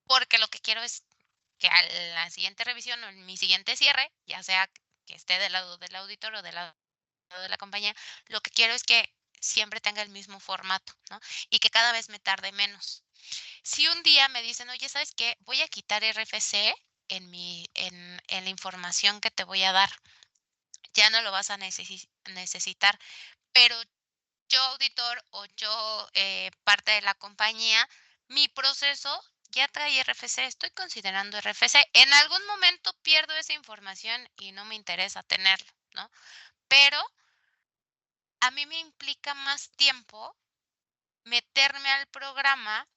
Porque lo que quiero es que a la siguiente revisión o en mi siguiente cierre, ya sea que esté del lado del auditor o del lado de la compañía, lo que quiero es que siempre tenga el mismo formato, ¿no? Y que cada vez me tarde menos. Si un día me dicen, oye, ¿sabes qué? Voy a quitar RFC en la información que te voy a dar. Ya no lo vas a necesitar, pero yo auditor o yo parte de la compañía, mi proceso ya trae RFC, estoy considerando RFC. En algún momento pierdo esa información y no me interesa tenerlo, ¿no? Pero a mí me implica más tiempo meterme al programa,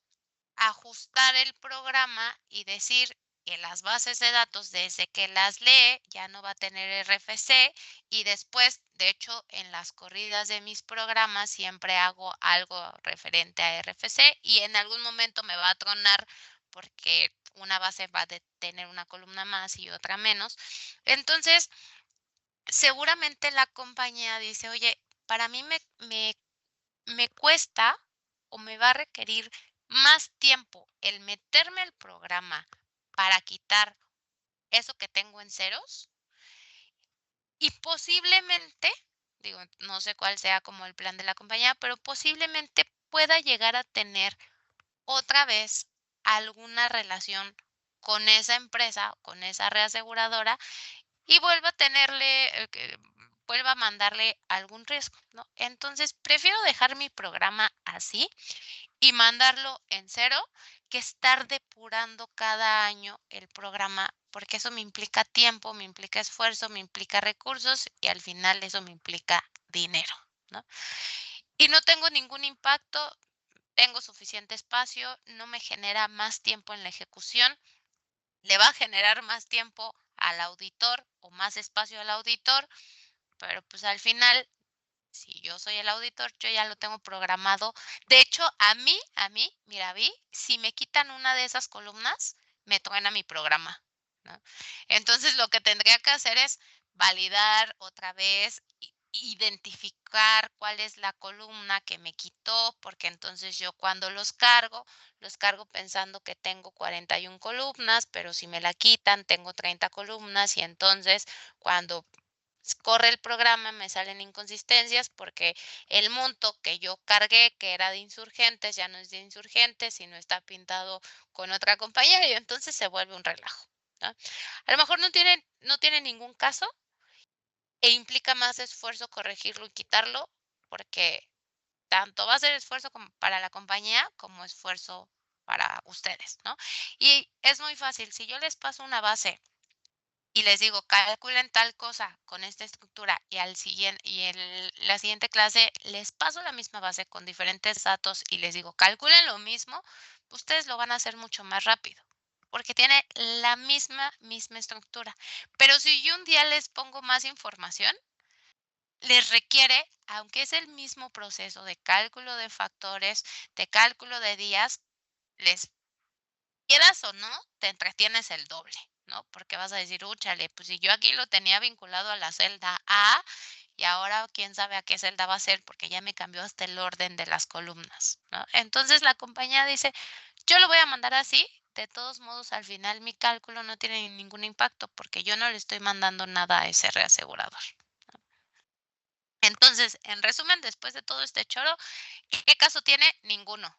ajustar el programa y decir que las bases de datos, desde que las lee, ya no va a tener RFC y después, de hecho, en las corridas de mis programas siempre hago algo referente a RFC y en algún momento me va a tronar porque una base va a tener una columna más y otra menos. Entonces, seguramente la compañía dice, oye, para mí me cuesta o me va a requerir más tiempo el meterme al programa para quitar eso que tengo en ceros y posiblemente, digo, no sé cuál sea como el plan de la compañía, pero posiblemente pueda llegar a tener otra vez alguna relación con esa empresa, con esa reaseguradora y vuelva a tenerle, vuelva a mandarle algún riesgo, ¿no? Entonces, prefiero dejar mi programa así y mandarlo en 0 que estar depurando cada año el programa, porque eso me implica tiempo, me implica esfuerzo, me implica recursos y al final eso me implica dinero, ¿no? Y no tengo ningún impacto, tengo suficiente espacio, no me genera más tiempo en la ejecución, le va a generar más tiempo al auditor o más espacio al auditor, pero pues al final, si yo soy el auditor, yo ya lo tengo programado. De hecho, a mí, mira, si me quitan una de esas columnas, me truena mi programa, ¿no? Entonces, lo que tendría que hacer es validar otra vez, identificar cuál es la columna que me quitó, porque entonces yo cuando los cargo pensando que tengo 41 columnas, pero si me la quitan, tengo 30 columnas y entonces cuando corre el programa, me salen inconsistencias porque el monto que yo cargué, que era de insurgentes, ya no es de insurgentes, sino está pintado con otra compañía y entonces se vuelve un relajo, ¿no? A lo mejor no tiene ningún caso e implica más esfuerzo corregirlo y quitarlo, porque tanto va a ser esfuerzo como para la compañía como esfuerzo para ustedes, ¿no? Y es muy fácil, si yo les paso una base y les digo, calculen tal cosa con esta estructura y la siguiente clase les paso la misma base con diferentes datos y les digo, calculen lo mismo, ustedes lo van a hacer mucho más rápido, porque tiene la misma estructura. Pero si yo un día les pongo más información, les requiere, aunque es el mismo proceso de cálculo de factores, de cálculo de días, les quieras o no, te entretienes el doble, ¿no? Porque vas a decir, úchale, pues si yo aquí lo tenía vinculado a la celda A y ahora quién sabe a qué celda va a ser porque ya me cambió hasta el orden de las columnas, ¿no? Entonces la compañía dice, yo lo voy a mandar así, de todos modos al final mi cálculo no tiene ningún impacto porque yo no le estoy mandando nada a ese reasegurador. Entonces, en resumen, después de todo este choro, ¿qué caso tiene? Ninguno.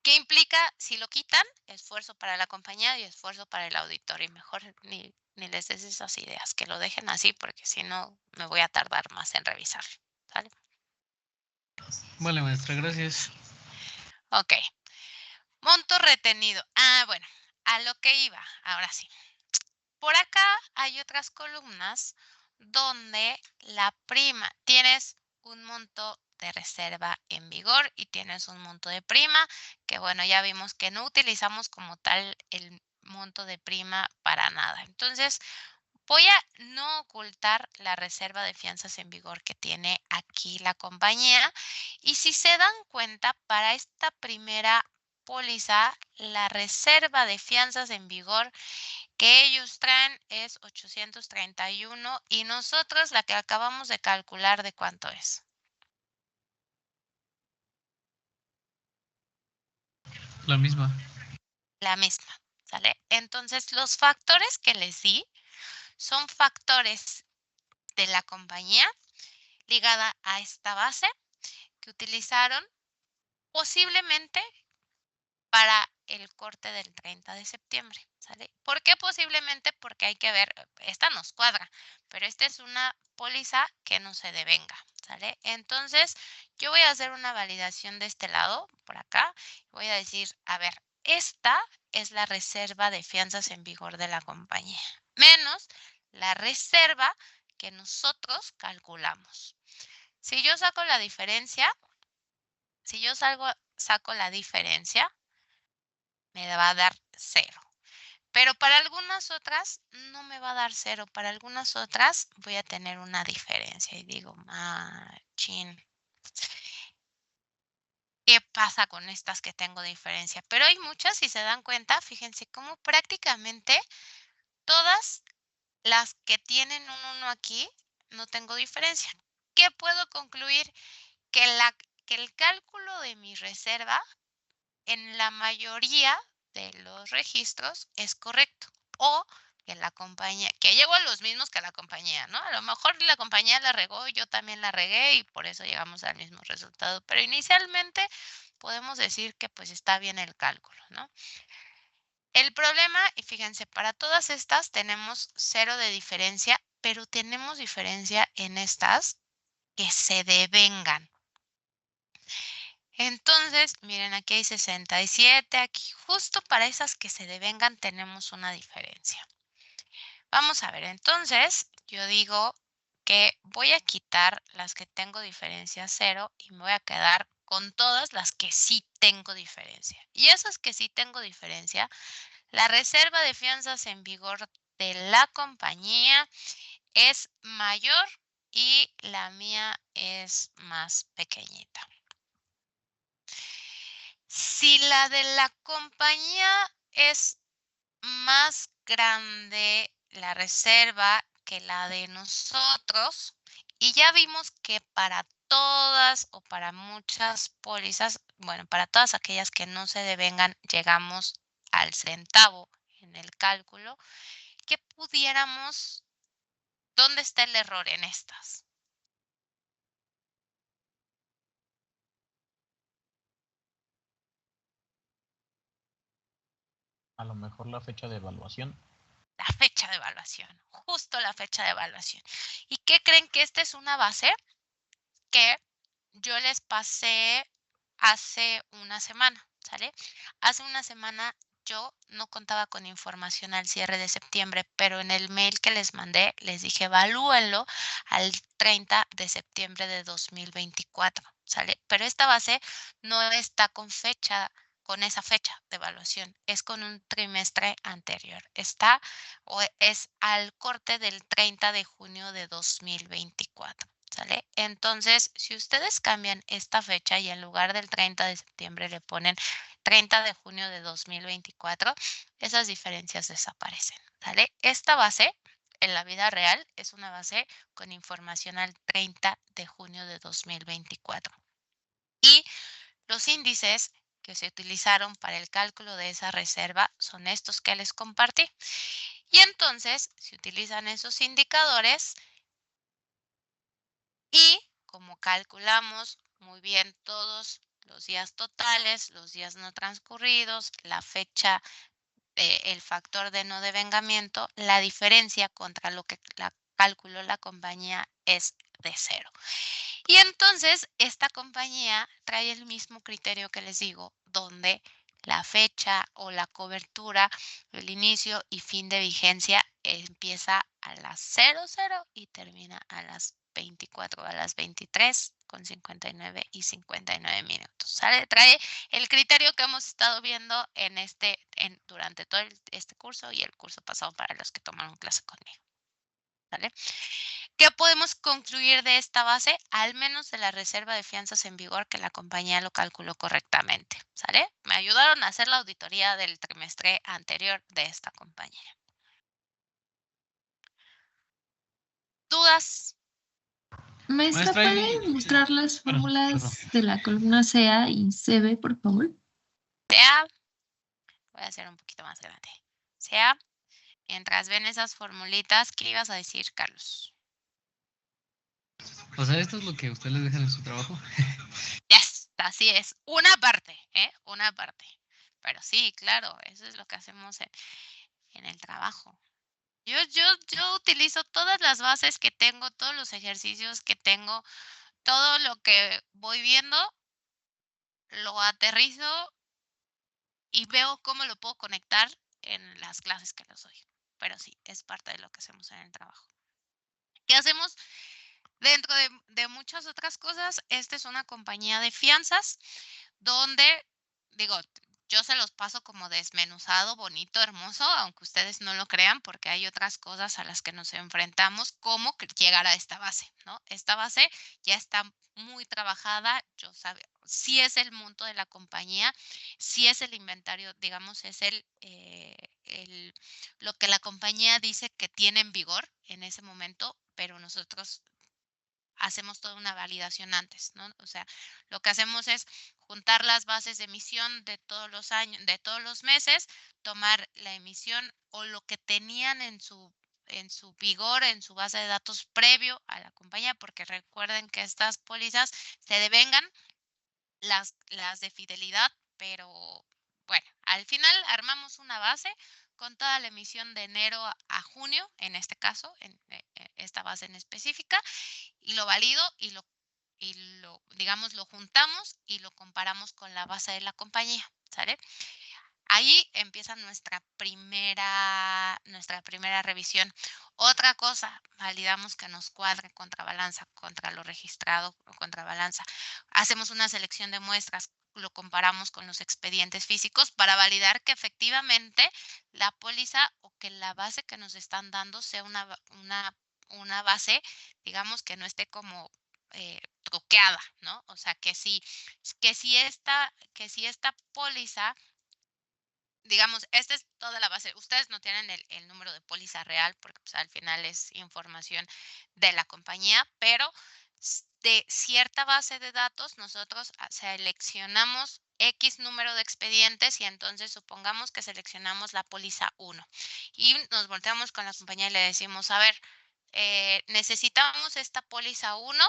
¿Qué implica? Si lo quitan, esfuerzo para la compañía y esfuerzo para el auditor. Y mejor ni les des esas ideas, que lo dejen así, porque si no, me voy a tardar más en revisarlo. ¿Sale? Vale, maestra, gracias. Ok. Monto retenido. Bueno, a lo que iba, ahora sí. Por acá hay otras columnas donde la prima, tienes un monto de reserva en vigor y tienes un monto de prima, que bueno, ya vimos que no utilizamos como tal el monto de prima para nada. Entonces, voy a no ocultar la reserva de fianzas en vigor que tiene aquí la compañía. Y si se dan cuenta, para esta primera póliza, la reserva de fianzas en vigor que ellos traen es 831 y nosotros la que acabamos de calcular, ¿de cuánto es? La misma. La misma, ¿sale? Entonces, los factores que les di son factores de la compañía ligada a esta base que utilizaron posiblemente para el corte del 30 de septiembre, ¿sale? ¿Por qué posiblemente? Porque hay que ver, esta nos cuadra, pero esta es una póliza que no se devenga, ¿sale? Entonces, yo voy a hacer una validación de este lado, por acá, voy a decir, a ver, esta es la reserva de fianzas en vigor de la compañía, menos la reserva que nosotros calculamos. Si yo saco la diferencia, saco la diferencia, me va a dar 0. Pero para algunas otras no me va a dar 0. Para algunas otras voy a tener una diferencia. Y digo, chin, ¿qué pasa con estas que tengo diferencia? Pero hay muchas, si se dan cuenta, fíjense cómo prácticamente todas las que tienen un 1 aquí no tengo diferencia. ¿Qué puedo concluir? Que el cálculo de mi reserva en la mayoría de los registros es correcto. O que la compañía, que llegó a los mismos que la compañía, ¿no? A lo mejor la compañía la regó, yo también la regué y por eso llegamos al mismo resultado. Pero inicialmente podemos decir que pues está bien el cálculo, ¿no? El problema, y fíjense, para todas estas tenemos 0 de diferencia, pero tenemos diferencia en estas que se devengan. Entonces, miren, aquí hay 67, aquí justo para esas que se devengan tenemos una diferencia. Vamos a ver, entonces yo digo que voy a quitar las que tengo diferencia 0 y me voy a quedar con todas las que sí tengo diferencia. Y esas que sí tengo diferencia, la reserva de fianzas en vigor de la compañía es mayor y la mía es más pequeñita. Si la de la compañía es más grande la reserva que la de nosotros, y ya vimos que para todas o para muchas pólizas, bueno, para todas aquellas que no se devengan, llegamos al centavo en el cálculo, ¿qué pudiéramos, dónde está el error en estas? A lo mejor la fecha de evaluación. la fecha de evaluación, justo la fecha de evaluación. ¿Y qué creen? Que esta es una base que yo les pasé hace una semana, ¿sale? Hace una semana yo no contaba con información al cierre de septiembre, pero en el mail que les mandé les dije evalúenlo al 30 de septiembre de 2024, ¿sale? Pero esta base no está con fecha, con esa fecha de evaluación, es con un trimestre anterior. Está o es al corte del 30 de junio de 2024. ¿Sale? Entonces, si ustedes cambian esta fecha y en lugar del 30 de septiembre le ponen 30 de junio de 2024, esas diferencias desaparecen. ¿Sale? Esta base en la vida real es una base con información al 30 de junio de 2024. Y los índices que se utilizaron para el cálculo de esa reserva son estos que les compartí. Y entonces, si utilizan esos indicadores, y como calculamos muy bien todos los días totales, los días no transcurridos, la fecha, el factor de no devengamiento, la diferencia contra lo que calculó la compañía es de 0. Y entonces esta compañía trae el mismo criterio que les digo, donde la fecha o la cobertura, el inicio y fin de vigencia empieza a las 00 y termina a las 24, a las 23 con 59 y 59 minutos. ¿Sale? Trae el criterio que hemos estado viendo durante todo este curso y el curso pasado para los que tomaron clase conmigo. ¿Vale? ¿Qué podemos concluir de esta base? Al menos de la reserva de fianzas en vigor, que la compañía lo calculó correctamente. ¿Sale? Me ayudaron a hacer la auditoría del trimestre anterior de esta compañía. ¿Dudas? Maestra, Maestra, ¿puede mostrar las perdón. fórmulas de la columna CA y CB, por favor? Sea, voy a hacer un poquito más grande. Sea, mientras ven esas formulitas, ¿qué ibas a decir, Carlos? O sea, esto es lo que ustedes les dejan en su trabajo. Yes, así es. Una parte, ¿eh? Una parte. Pero sí, claro, eso es lo que hacemos en el trabajo. Yo utilizo todas las bases que tengo, todos los ejercicios que tengo, todo lo que voy viendo, lo aterrizo y veo cómo lo puedo conectar en las clases que les doy. Pero sí, es parte de lo que hacemos en el trabajo. ¿Qué hacemos? Dentro de muchas otras cosas, esta es una compañía de fianzas donde, digo, yo se los paso como desmenuzado, bonito, hermoso, aunque ustedes no lo crean, porque hay otras cosas a las que nos enfrentamos, como llegar a esta base, ¿no? Esta base ya está muy trabajada, sí es el monto de la compañía, sí es el inventario, digamos, es lo que la compañía dice que tiene en vigor en ese momento, pero nosotros hacemos toda una validación antes, ¿no? O sea, lo que hacemos es juntar las bases de emisión de todos los años, de todos los meses, tomar la emisión o lo que tenían en su vigor, en su base de datos previo a la compañía, porque recuerden que estas pólizas se devengan las de fidelidad, pero bueno, al final armamos una base con toda la emisión de enero a junio, en este caso, en esta base en específica, y lo valido digamos, lo juntamos y lo comparamos con la base de la compañía, ¿sale? Ahí empieza nuestra primera revisión. Otra cosa, validamos que nos cuadre contrabalanza contra lo registrado o contrabalanza. Hacemos una selección de muestras, lo comparamos con los expedientes físicos para validar que efectivamente la póliza o que la base que nos están dando sea una base, digamos, que no esté como truqueada, ¿no? O sea, que si esta póliza, digamos, esta es toda la base. Ustedes no tienen el número de póliza real porque pues, al final es información de la compañía, pero de cierta base de datos nosotros seleccionamos X número de expedientes y entonces supongamos que seleccionamos la póliza 1 y nos volteamos con la compañía y le decimos, a ver, necesitamos esta póliza 1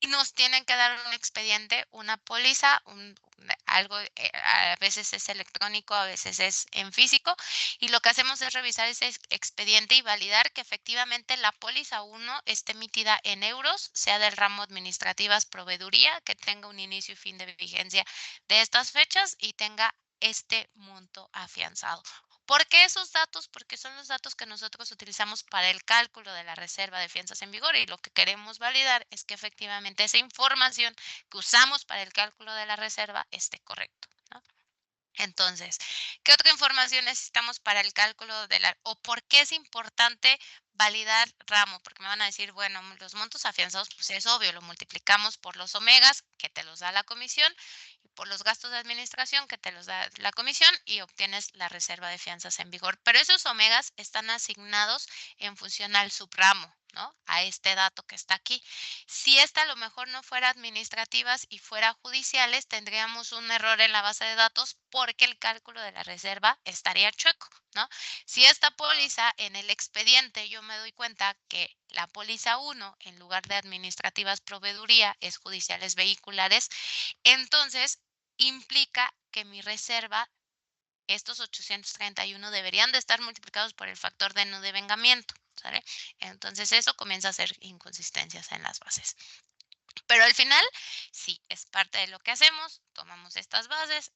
y nos tienen que dar un expediente, una póliza, algo, a veces es electrónico, a veces es en físico, y lo que hacemos es revisar ese expediente y validar que efectivamente la póliza 1 esté emitida en euros, sea del ramo administrativas proveeduría, que tenga un inicio y fin de vigencia de estas fechas y tenga este monto afianzado. ¿Por qué esos datos? Porque son los datos que nosotros utilizamos para el cálculo de la reserva de fianzas en vigor y lo que queremos validar es que efectivamente esa información que usamos para el cálculo de la reserva esté correcto, ¿no? Entonces, ¿qué otra información necesitamos para el cálculo de o por qué es importante validar ramo? Porque me van a decir, bueno, los montos afianzados, pues es obvio, lo multiplicamos por los omegas que te los da la comisión y por los gastos de administración que te los da la comisión y obtienes la reserva de fianzas en vigor. Pero esos omegas están asignados en función al subramo, ¿no? A este dato que está aquí. Si esta a lo mejor no fuera administrativas y fuera judiciales, tendríamos un error en la base de datos porque el cálculo de la reserva estaría chueco, ¿no? Si esta póliza en el expediente yo me doy cuenta que la póliza 1 en lugar de administrativas proveeduría es judiciales vehiculares, entonces implica que mi reserva, estos 831 deberían de estar multiplicados por el factor de no devengamiento, ¿sale? Entonces eso comienza a ser inconsistencias en las bases. Pero al final, sí, es parte de lo que hacemos. Tomamos estas bases,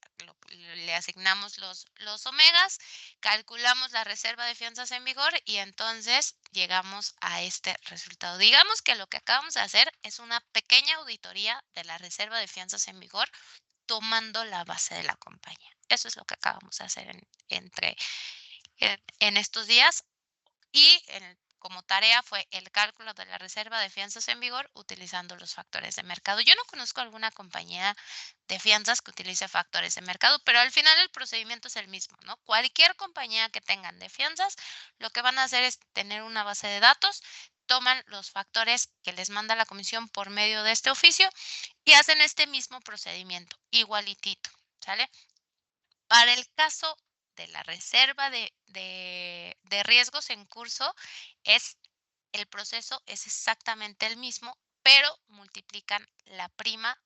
le asignamos los omegas, calculamos la reserva de fianzas en vigor y entonces llegamos a este resultado. Digamos que lo que acabamos de hacer es una pequeña auditoría de la reserva de fianzas en vigor tomando la base de la compañía. Eso es lo que acabamos de hacer en estos días y como tarea fue el cálculo de la reserva de fianzas en vigor utilizando los factores de mercado. Yo no conozco alguna compañía de fianzas que utilice factores de mercado, pero al final el procedimiento es el mismo, ¿no? Cualquier compañía que tengan de fianzas, lo que van a hacer es tener una base de datos, toman los factores que les manda la comisión por medio de este oficio y hacen este mismo procedimiento, igualitito, ¿sale? Para el caso de la reserva de riesgos en curso, el proceso es exactamente el mismo, pero multiplican la prima.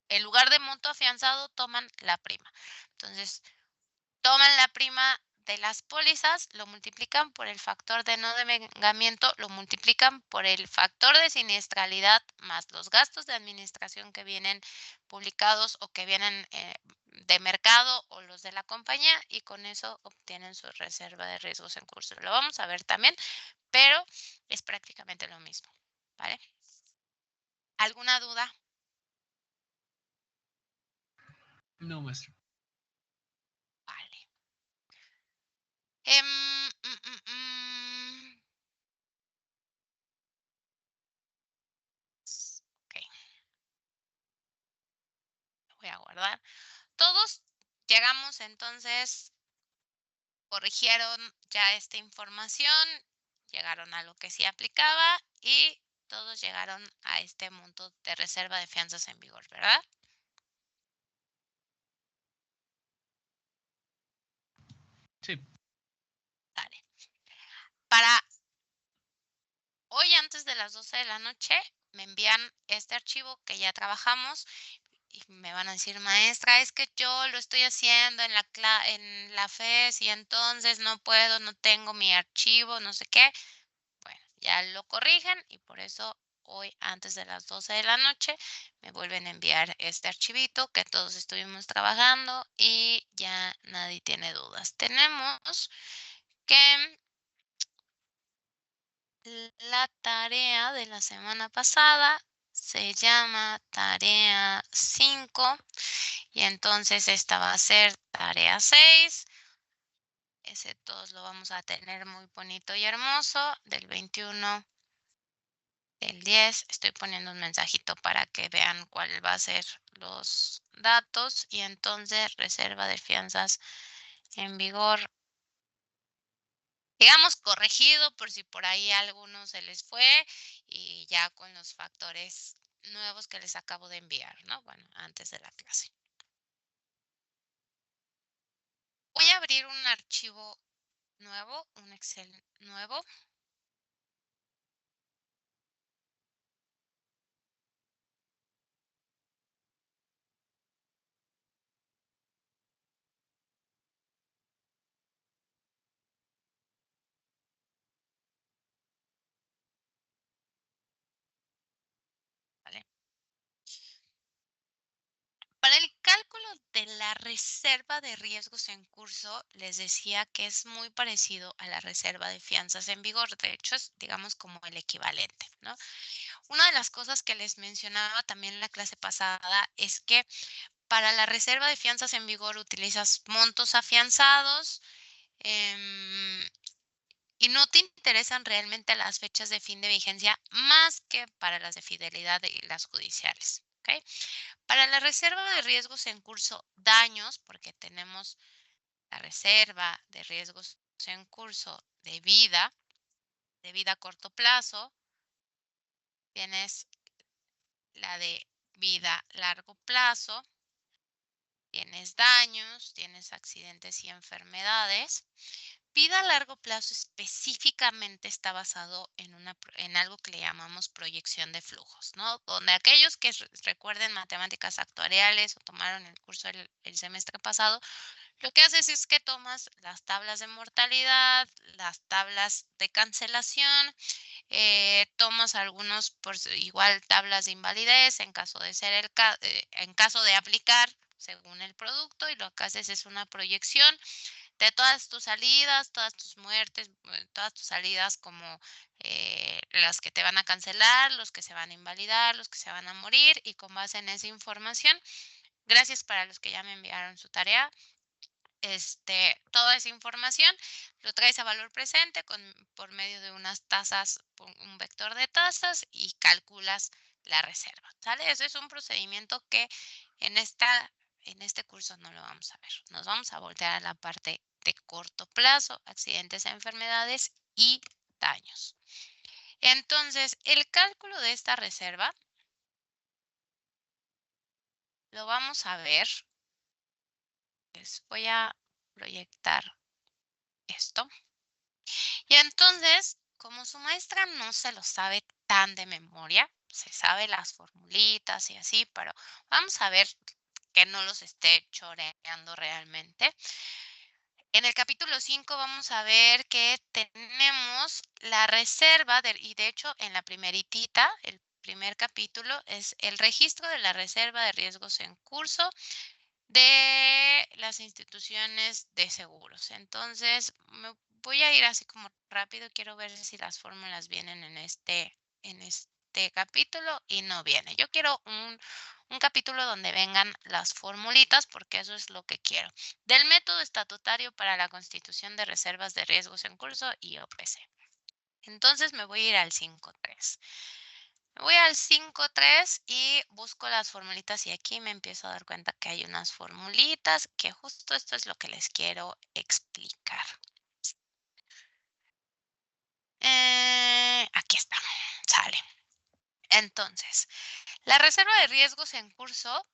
En lugar de monto afianzado, toman la prima. Entonces, toman la prima de las pólizas, lo multiplican por el factor de no devengamiento, lo multiplican por el factor de siniestralidad más los gastos de administración que vienen publicados o que vienen de mercado o los de la compañía y con eso obtienen su reserva de riesgos en curso. Lo vamos a ver también, pero es prácticamente lo mismo, ¿vale? ¿Alguna duda? No, maestro. Vale. Ok. Voy a guardar. Todos llegamos entonces, corrigieron ya esta información, llegaron a lo que sí aplicaba y todos llegaron a este monto de reserva de fianzas en vigor, ¿verdad? Sí. Dale. Para hoy antes de las 12 de la noche me envían este archivo que ya trabajamos y me van a decir, maestra, es que yo lo estoy haciendo en la FES y entonces no puedo, no tengo mi archivo, no sé qué. Bueno, ya lo corrigen y por eso hoy antes de las 12 de la noche me vuelven a enviar este archivito que todos estuvimos trabajando y ya nadie tiene dudas. Tenemos que la tarea de la semana pasada se llama tarea 5 y entonces esta va a ser tarea 6. Ese todos lo vamos a tener muy bonito y hermoso del 21 del 10. Estoy poniendo un mensajito para que vean cuál va a ser los datos y entonces reserva de fianzas en vigor. Digamos corregido por si por ahí a algunos se les fue y ya con los factores nuevos que les acabo de enviar, ¿no? Bueno, antes de la clase. Voy a abrir un archivo nuevo, un Excel nuevo. la reserva de riesgos en curso les decía que es muy parecido a la reserva de fianzas en vigor. De hecho, es, digamos, como el equivalente, ¿no? Una de las cosas que les mencionaba también en la clase pasada es que para la reserva de fianzas en vigor utilizas montos afianzados y no te interesan realmente las fechas de fin de vigencia más que para las de fidelidad y las judiciales. ¿Okay? Para la reserva de riesgos en curso daños, porque tenemos la reserva de riesgos en curso de vida a corto plazo, tienes la de vida a largo plazo, tienes daños, tienes accidentes y enfermedades. Vida a largo plazo específicamente está basado en algo que le llamamos proyección de flujos, ¿no? Donde aquellos que recuerden matemáticas actuariales o tomaron el curso el semestre pasado, lo que haces es que tomas las tablas de mortalidad, las tablas de cancelación, tomas algunos, igual tablas de invalidez en caso de ser en caso de aplicar según el producto, y lo que haces es una proyección de todas tus salidas, todas tus muertes, todas tus salidas como las que te van a cancelar, los que se van a invalidar, los que se van a morir, y con base en esa información, gracias para los que ya me enviaron su tarea, toda esa información lo traes a valor presente por medio de unas tasas, un vector de tasas, y calculas la reserva, ¿sale? Ese es un procedimiento que en este curso no lo vamos a ver. Nos vamos a voltear a la parte de corto plazo, accidentes, enfermedades y daños. Entonces, el cálculo de esta reserva lo vamos a ver. Les voy a proyectar esto. Y entonces, como su maestra no se lo sabe tan de memoria, se sabe las formulitas y así, pero vamos a ver que no los esté choreando realmente. En el capítulo 5 vamos a ver que tenemos la reserva, y de hecho en la primeritita, el primer capítulo es el registro de la reserva de riesgos en curso de las instituciones de seguros. Entonces, me voy a ir así como rápido. Quiero ver si las fórmulas vienen en este capítulo, y no viene. Yo quiero un capítulo donde vengan las formulitas, porque eso es lo que quiero. Del método estatutario para la constitución de reservas de riesgos en curso y OPC. Entonces me voy a ir al 5.3. Me voy al 5.3 y busco las formulitas, y aquí me empiezo a dar cuenta que hay unas formulitas que justo esto es lo que les quiero explicar. Aquí está, sale. Entonces, la reserva de riesgos en curso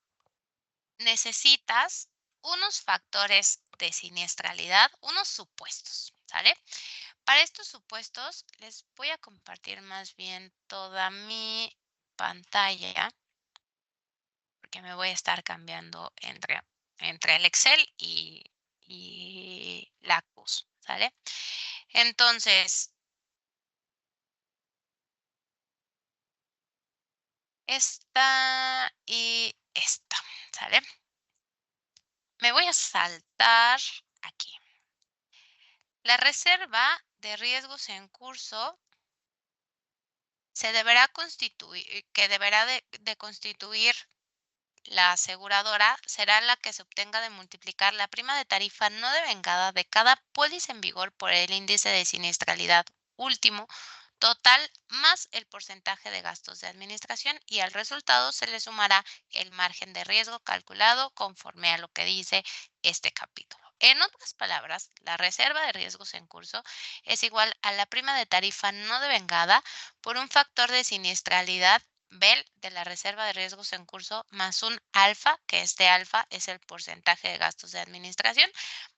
necesitas unos factores de siniestralidad, unos supuestos, ¿sale? Para estos supuestos les voy a compartir más bien toda mi pantalla, porque me voy a estar cambiando entre el Excel y la CUS, ¿sale? Entonces, esta y esta, ¿sale? Me voy a saltar aquí. La reserva de riesgos en curso se deberá constituir, que deberá de constituir la aseguradora, será la que se obtenga de multiplicar la prima de tarifa no devengada de cada póliza en vigor por el índice de siniestralidad último total más el porcentaje de gastos de administración, y al resultado se le sumará el margen de riesgo calculado conforme a lo que dice este capítulo. En otras palabras, la reserva de riesgos en curso es igual a la prima de tarifa no devengada por un factor de siniestralidad BEL de la reserva de riesgos en curso más un alfa, que este alfa es el porcentaje de gastos de administración,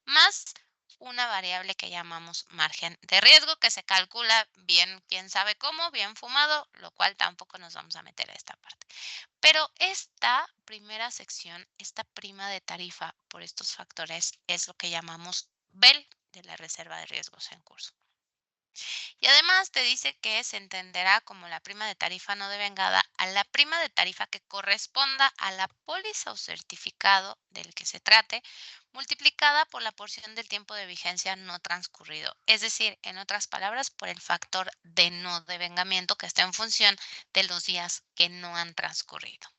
más una variable que llamamos margen de riesgo, que se calcula bien, quién sabe cómo, bien fumado, lo cual tampoco nos vamos a meter a esta parte. Pero esta primera sección, esta prima de tarifa por estos factores, es lo que llamamos BEL de la reserva de riesgos en curso. Y además te dice que se entenderá como la prima de tarifa no devengada a la prima de tarifa que corresponda a la póliza o certificado del que se trate, multiplicada por la porción del tiempo de vigencia no transcurrido. Es decir, en otras palabras, por el factor de no devengamiento que está en función de los días que no han transcurrido.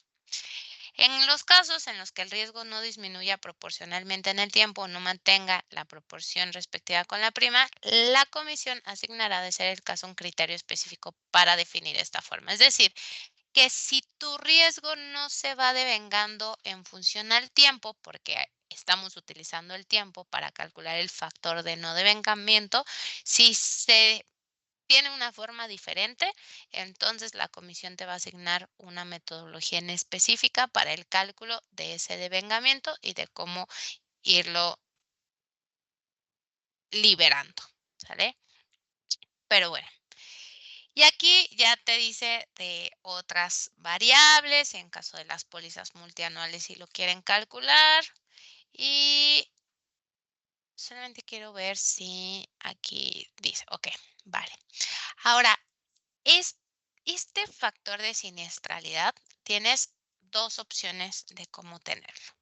En los casos en los que el riesgo no disminuya proporcionalmente en el tiempo o no mantenga la proporción respectiva con la prima, la comisión asignará, de ser el caso, un criterio específico para definir esta forma. Es decir, que si tu riesgo no se va devengando en función al tiempo, porque estamos utilizando el tiempo para calcular el factor de no devengamiento, si se tiene una forma diferente, entonces la comisión te va a asignar una metodología en específica para el cálculo de ese devengamiento y de cómo irlo liberando, ¿sale? Pero bueno, y aquí ya te dice de otras variables en caso de las pólizas multianuales si lo quieren calcular. Y solamente quiero ver si aquí dice, ok, vale. Ahora, este factor de siniestralidad, tienes dos opciones de cómo tenerlo.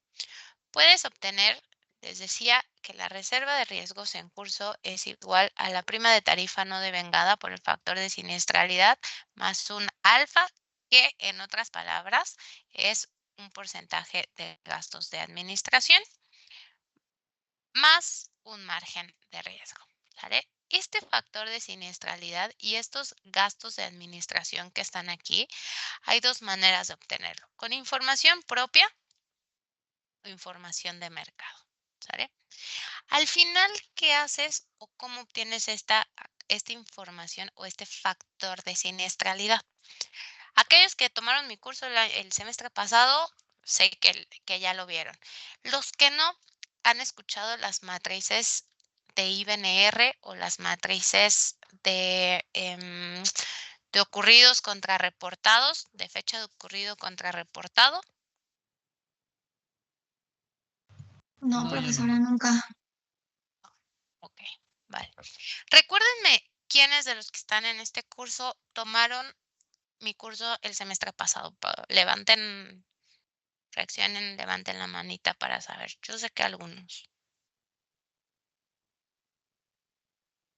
Puedes obtener, les decía, que la reserva de riesgos en curso es igual a la prima de tarifa no devengada por el factor de siniestralidad más un alfa, que en otras palabras es un porcentaje de gastos de administración más un margen de riesgo, ¿sale? Este factor de siniestralidad y estos gastos de administración que están aquí, hay dos maneras de obtenerlo: con información propia o información de mercado, ¿sale? Al final, ¿qué haces o cómo obtienes esta información o este factor de siniestralidad? Aquellos que tomaron mi curso el semestre pasado, sé que ya lo vieron. Los que no, han escuchado las matrices de IBNR o las matrices de ocurridos contra reportados, de fecha de ocurrido contra reportado. No, No, yo profesora, no. nunca. Ok, vale. Recuérdenme quiénes de los que están en este curso tomaron mi curso el semestre pasado. Levanten, reaccionen, levanten la manita para saber. Yo sé que algunos.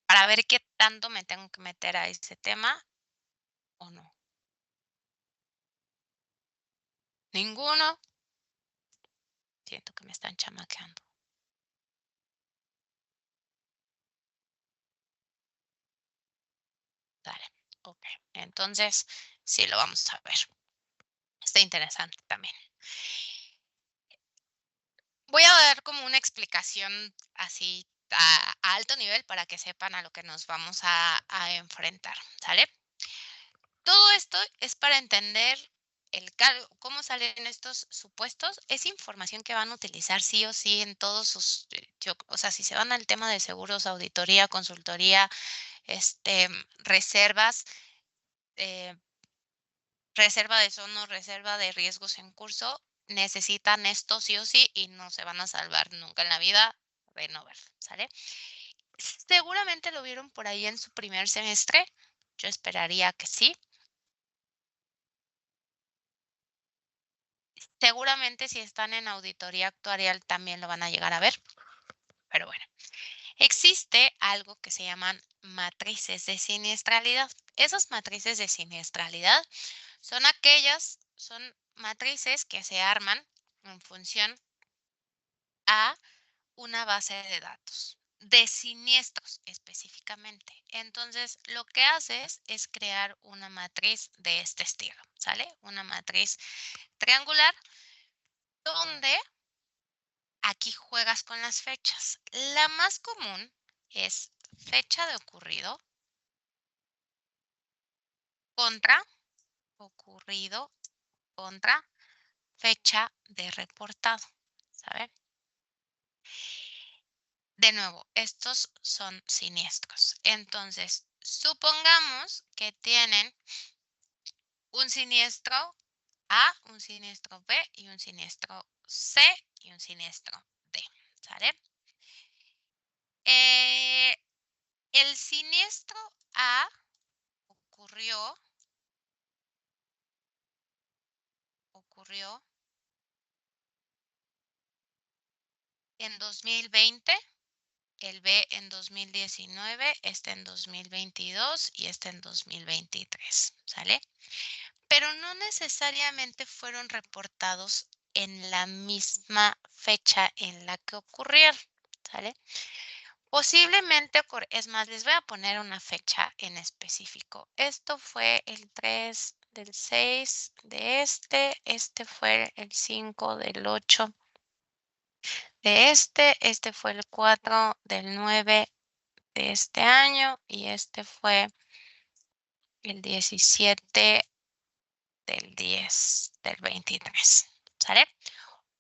Para ver qué tanto me tengo que meter a ese tema o no. ¿Ninguno? Siento que me están chamaqueando. Dale, ok. Entonces, sí lo vamos a ver. Está interesante también. Voy a dar como una explicación así a alto nivel para que sepan a lo que nos vamos a enfrentar, ¿sale? Todo esto es para entender cómo salen estos supuestos. Es información que van a utilizar sí o sí en todos sus, o sea, si se van al tema de seguros, auditoría, consultoría, reservas, eh, reserva de zonos, reserva de riesgos en curso, necesitan esto sí o sí y no se van a salvar nunca en la vida de no verlo, ¿sale? Seguramente lo vieron por ahí en su primer semestre. Yo esperaría que sí. Seguramente si están en auditoría actuarial también lo van a llegar a ver. Pero bueno, existe algo que se llaman matrices de siniestralidad. Esas matrices de siniestralidad son matrices que se arman en función a una base de datos de siniestros específicamente. Entonces, lo que haces es crear una matriz de este estilo, ¿sale? Una matriz triangular donde aquí juegas con las fechas. La más común es fecha de ocurrido contra ocurrido contra fecha de reportado, ¿sabe? De nuevo, estos son siniestros. Entonces, supongamos que tienen un siniestro A, un siniestro B y un siniestro C y un siniestro D, ¿sale? El siniestro A ocurrió en 2020, el B en 2019, este en 2022 y este en 2023, ¿sale? Pero no necesariamente fueron reportados en la misma fecha en la que ocurrieron, ¿sale? Posiblemente, es más, les voy a poner una fecha en específico. Esto fue el 3 del 6 de este fue el 5 del 8 de este fue el 4 del 9 de este año y este fue el 17 del 10 del 23, ¿sale?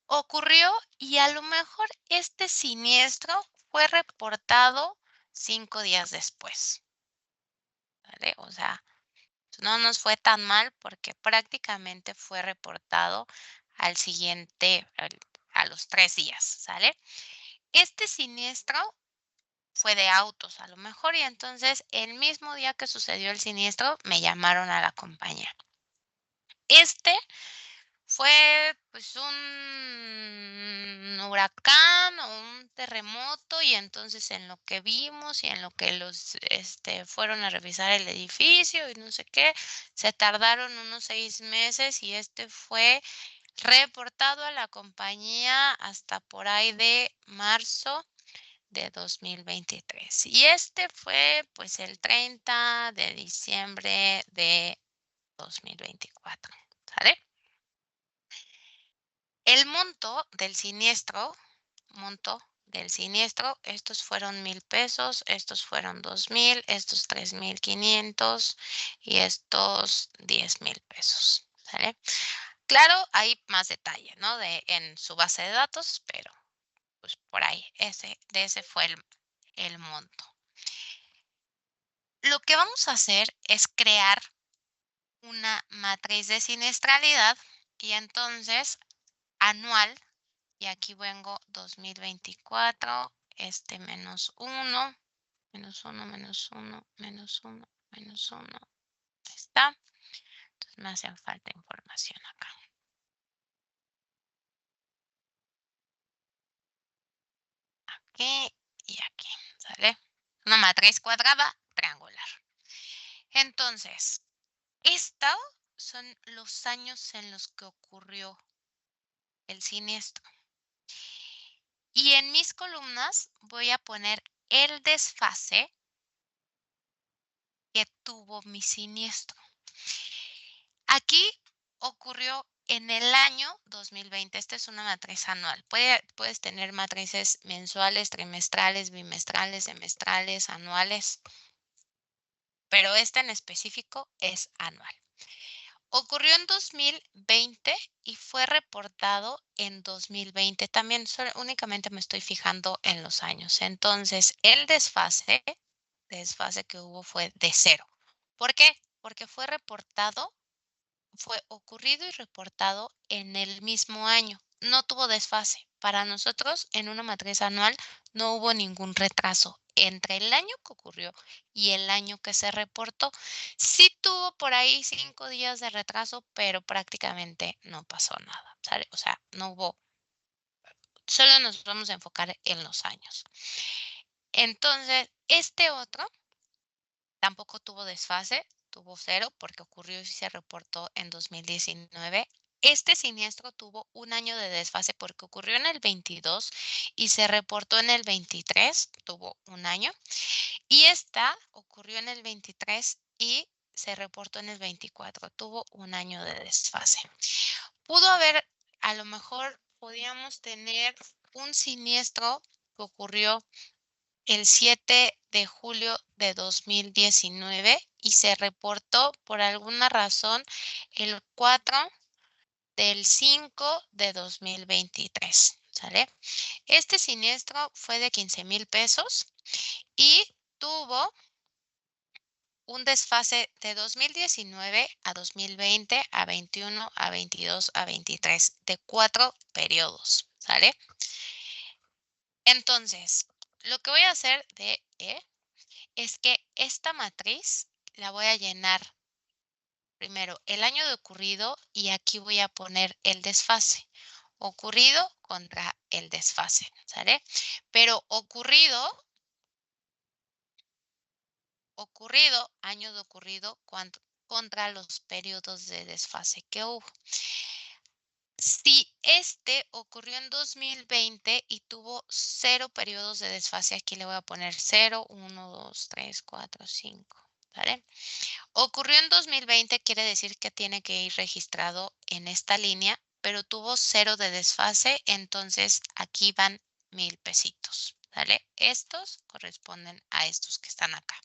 Ocurrió y a lo mejor este siniestro fue reportado 5 días después, ¿vale? O sea, no nos fue tan mal porque prácticamente fue reportado al siguiente, a los 3 días, ¿sale? Este siniestro fue de autos a lo mejor y entonces el mismo día que sucedió el siniestro me llamaron a la compañía. Este fue pues un huracán o un terremoto y entonces en lo que vimos y en lo que los fueron a revisar el edificio y no sé qué, se tardaron unos 6 meses y este fue reportado a la compañía hasta por ahí de marzo de 2023. Y este fue pues el 30 de diciembre de 2024, ¿sale? El monto del siniestro, estos fueron 1,000 pesos, estos fueron 2,000, estos 3,500 y estos 10,000 pesos, ¿sale? Claro, hay más detalle, ¿no? En su base de datos, pero pues por ahí, de ese fue el monto. Lo que vamos a hacer es crear una matriz de siniestralidad y entonces anual, y aquí vengo 2024, menos 1, menos 1, menos 1, menos 1, menos 1, ahí está. Entonces me hacen falta información acá. Aquí y aquí, ¿sale? Una matriz cuadrada triangular. Entonces, estos son los años en los que ocurrió el siniestro. Y en mis columnas voy a poner el desfase que tuvo mi siniestro. Aquí ocurrió en el año 2020. Esta es una matriz anual. Puedes tener matrices mensuales, trimestrales, bimestrales, semestrales, anuales, pero esta en específico es anual. Ocurrió en 2020 y fue reportado en 2020. También únicamente me estoy fijando en los años. Entonces, el desfase que hubo fue de 0. ¿Por qué? Porque fue ocurrido y reportado en el mismo año. No tuvo desfase. Para nosotros, en una matriz anual, no hubo ningún retraso entre el año que ocurrió y el año que se reportó. Sí tuvo por ahí 5 días de retraso, pero prácticamente no pasó nada, ¿sale? O sea, no hubo, solo nos vamos a enfocar en los años. Entonces, este otro tampoco tuvo desfase, tuvo 0 porque ocurrió y se reportó en 2019. Este siniestro tuvo un año de desfase porque ocurrió en el 22 y se reportó en el 23, tuvo un año. Y esta ocurrió en el 23 y se reportó en el 24, tuvo un año de desfase. Pudo haber, a lo mejor podíamos tener un siniestro que ocurrió el 7 de julio de 2019 y se reportó por alguna razón el 4 del 5 de 2023, ¿sale? Este siniestro fue de 15,000 pesos y tuvo un desfase de 2019 a 2020, a 21, a 22, a 23, de 4 periodos, ¿sale? Entonces, lo que voy a hacer es que esta matriz la voy a llenar primero el año de ocurrido y aquí voy a poner el desfase. Ocurrido contra el desfase, ¿sale? Pero ocurrido, año de ocurrido contra los periodos de desfase que hubo. Si este ocurrió en 2020 y tuvo 0 periodos de desfase, aquí le voy a poner 0, 1, 2, 3, 4, 5, ¿vale? Ocurrió en 2020 quiere decir que tiene que ir registrado en esta línea, pero tuvo 0 de desfase, entonces aquí van 1000 pesitos, ¿vale? Estos corresponden a estos que están acá.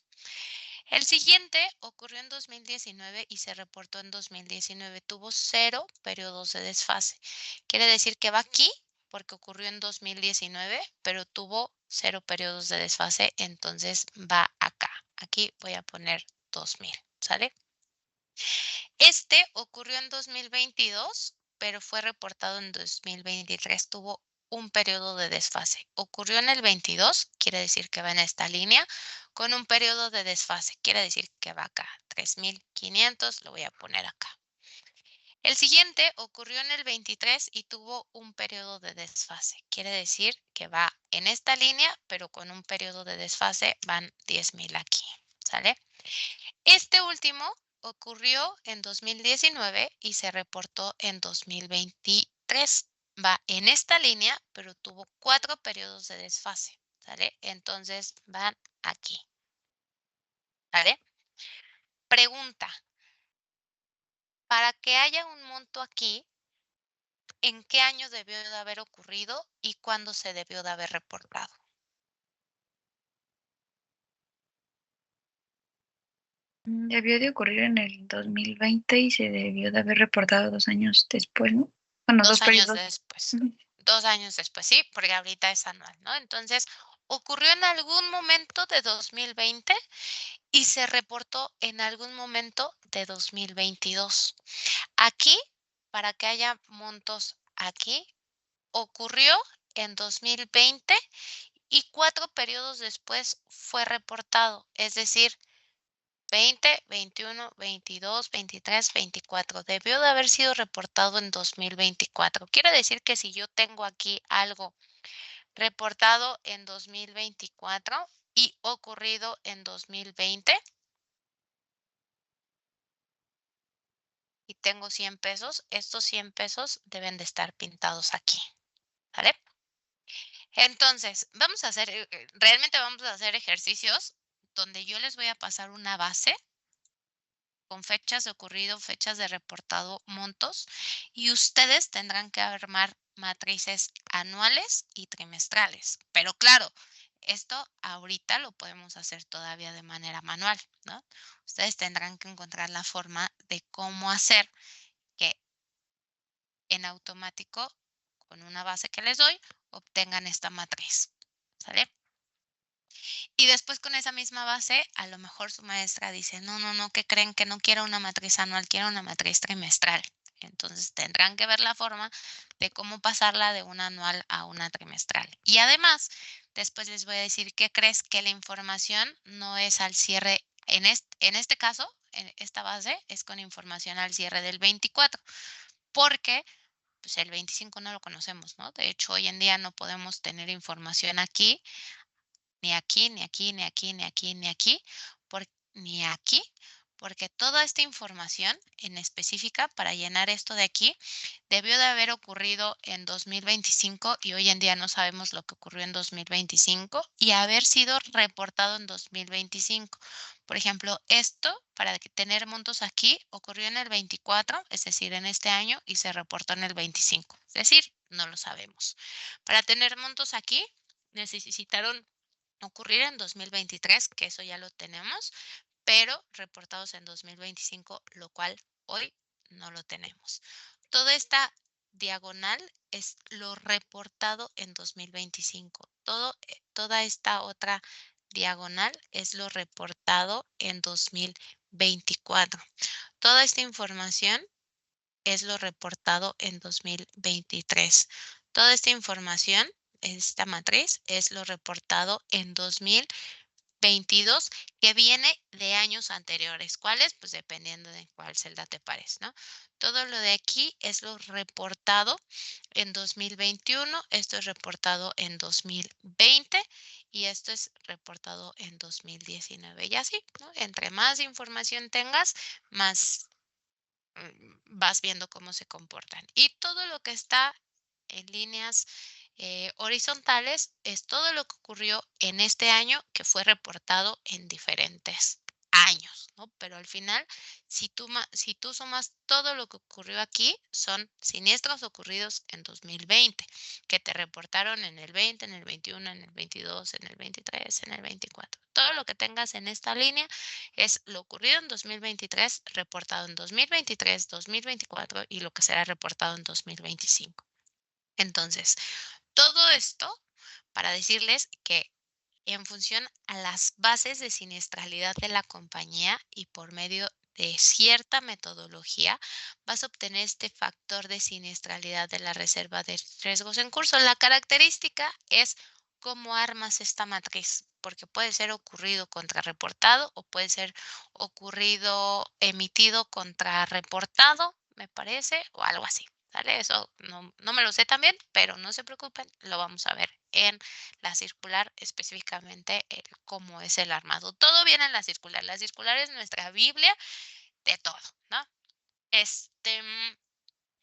El siguiente ocurrió en 2019 y se reportó en 2019. Tuvo 0 periodos de desfase. Quiere decir que va aquí porque ocurrió en 2019, pero tuvo 0 periodos de desfase, entonces va acá. Aquí voy a poner 2000, ¿sale? Este ocurrió en 2022, pero fue reportado en 2023. Tuvo un periodo de desfase. Ocurrió en el 22, quiere decir que va en esta línea, con un periodo de desfase. Quiere decir que va acá. 3500, lo voy a poner acá. El siguiente ocurrió en el 23 y tuvo un periodo de desfase. Quiere decir que va en esta línea, pero con un periodo de desfase van 10,000 aquí, ¿sale? Este último ocurrió en 2019 y se reportó en 2023. Va en esta línea, pero tuvo 4 periodos de desfase, ¿sale? Entonces van aquí, ¿sale? Pregunta, para que haya un monto aquí, ¿en qué año debió de haber ocurrido y cuándo se debió de haber reportado? Debió de ocurrir en el 2020 y se debió de haber reportado 2 años después, ¿no? Bueno, 2 dos años periodos. después. Ujú. 2 años después, sí, porque ahorita es anual, ¿no? Entonces, ocurrió en algún momento de 2020 y se reportó en algún momento de 2022. Aquí, para que haya montos aquí, ocurrió en 2020 y 4 periodos después fue reportado, es decir, 20, 21, 22, 23, 24. Debió de haber sido reportado en 2024. Quiere decir que si yo tengo aquí algo reportado en 2024 y ocurrido en 2020 y tengo 100 pesos, estos 100 pesos deben de estar pintados aquí, ¿vale? Entonces, realmente vamos a hacer ejercicios donde yo les voy a pasar una base con fechas de ocurrido, fechas de reportado, montos, y ustedes tendrán que armar matrices anuales y trimestrales. Pero claro, esto ahorita lo podemos hacer todavía de manera manual, ¿no? Ustedes tendrán que encontrar la forma de cómo hacer que en automático, con una base que les doy, obtengan esta matriz, ¿sale? Y después con esa misma base, a lo mejor su maestra dice, no, ¿qué creen? Que no quiero una matriz anual, quiero una matriz trimestral. Entonces tendrán que ver la forma de cómo pasarla de una anual a una trimestral. Y además, después les voy a decir que crees que la información no es al cierre, en este caso, en esta base es con información al cierre del 24, porque pues el 25 no lo conocemos, ¿no? De hecho, hoy en día no podemos tener información aquí ni aquí, ni aquí, ni aquí, ni aquí, ni aquí, ni aquí, porque toda esta información en específica para llenar esto de aquí debió de haber ocurrido en 2025 y hoy en día no sabemos lo que ocurrió en 2025 y haber sido reportado en 2025. Por ejemplo, esto para tener montos aquí ocurrió en el 24, es decir, en este año y se reportó en el 25, es decir, no lo sabemos. Para tener montos aquí necesitaron ocurrir en 2023, que eso ya lo tenemos, pero reportados en 2025, lo cual hoy no lo tenemos. Toda esta diagonal es lo reportado en 2025. Toda esta otra diagonal es lo reportado en 2024. Toda esta información es lo reportado en 2023. Toda esta información, esta matriz, es lo reportado en 2024. 2022 que viene de años anteriores. ¿Cuáles? Pues dependiendo de cuál celda te pares, ¿no? Todo lo de aquí es lo reportado en 2021, esto es reportado en 2020 y esto es reportado en 2019. Y así, ¿no? Entre más información tengas, más vas viendo cómo se comportan. Y todo lo que está en líneas horizontales es todo lo que ocurrió en este año que fue reportado en diferentes años, ¿no? Pero al final, si tú sumas todo lo que ocurrió aquí, son siniestros ocurridos en 2020, que te reportaron en el 20, en el 21, en el 22, en el 23, en el 24. Todo lo que tengas en esta línea es lo ocurrido en 2023, reportado en 2023, 2024 y lo que será reportado en 2025. Entonces, todo esto para decirles que en función a las bases de siniestralidad de la compañía y por medio de cierta metodología, vas a obtener este factor de siniestralidad de la reserva de riesgos en curso. La característica es cómo armas esta matriz, porque puede ser ocurrido contra reportado o puede ser ocurrido emitido contra reportado, me parece, o algo así. ¿Sale? Eso no me lo sé también, pero no se preocupen, lo vamos a ver en la circular, específicamente cómo es el armado. Todo viene en la circular. La circular es nuestra Biblia de todo, ¿no?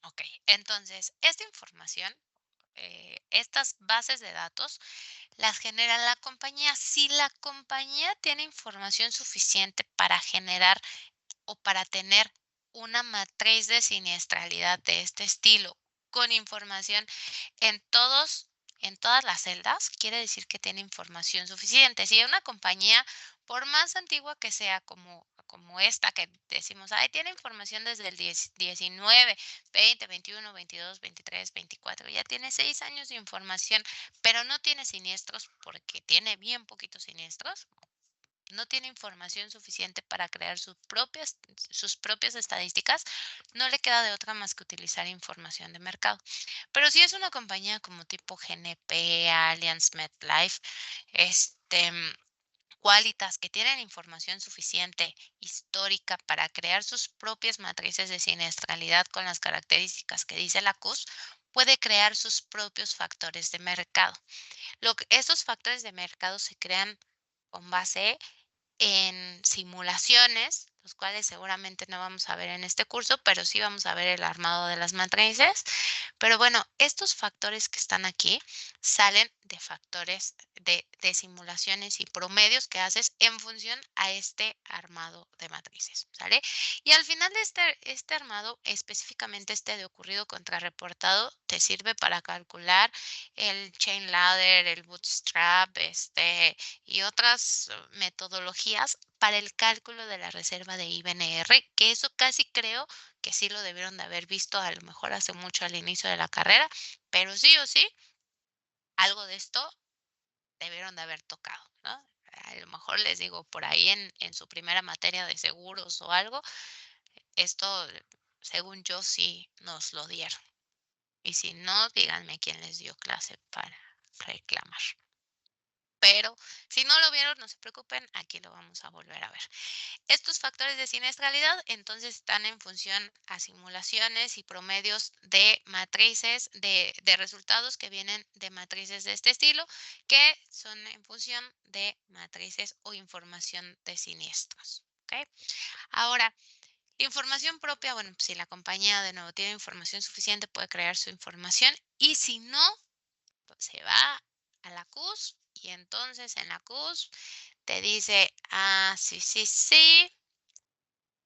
Ok, entonces, esta información, estas bases de datos, las genera la compañía. Si la compañía tiene información suficiente para generar o para tener una matriz de siniestralidad de este estilo con información en todas las celdas, quiere decir que tiene información suficiente. Si una compañía, por más antigua que sea como esta que decimos, tiene información desde el 19, 20, 21, 22, 23, 24, ya tiene 6 años de información, pero no tiene siniestros porque tiene bien poquitos siniestros, no tiene información suficiente para crear sus propias estadísticas, no le queda de otra más que utilizar información de mercado. Pero si es una compañía como tipo GNP, Allianz, MetLife, Qualitas, que tienen información suficiente histórica para crear sus propias matrices de siniestralidad con las características que dice la CUS, puede crear sus propios factores de mercado. Esos factores de mercado se crean con base en simulaciones, los cuales seguramente no vamos a ver en este curso, pero sí vamos a ver el armado de las matrices. Pero bueno, estos factores que están aquí salen de factores de simulaciones y promedios que haces en función a este armado de matrices, ¿sale? Y al final de este armado, específicamente este de ocurrido contra reportado, te sirve para calcular el chain ladder, el bootstrap, y otras metodologías para el cálculo de la reserva de IBNR, que eso casi creo que sí lo debieron de haber visto a lo mejor hace mucho al inicio de la carrera, pero sí o sí, algo de esto debieron de haber tocado, ¿no? A lo mejor les digo, por ahí en su primera materia de seguros o algo, esto, según yo, sí nos lo dieron. Y si no, díganme quién les dio clase para reclamar. Pero si no lo vieron, no se preocupen, aquí lo vamos a volver a ver. Estos factores de siniestralidad entonces están en función a simulaciones y promedios de matrices, de resultados que vienen de matrices de este estilo, que son en función de matrices o información de siniestros. ¿Okay? Ahora, información propia, bueno, si la compañía de nuevo tiene información suficiente, puede crear su información y si no, pues se va a la CUS y entonces en la CUS te dice, sí,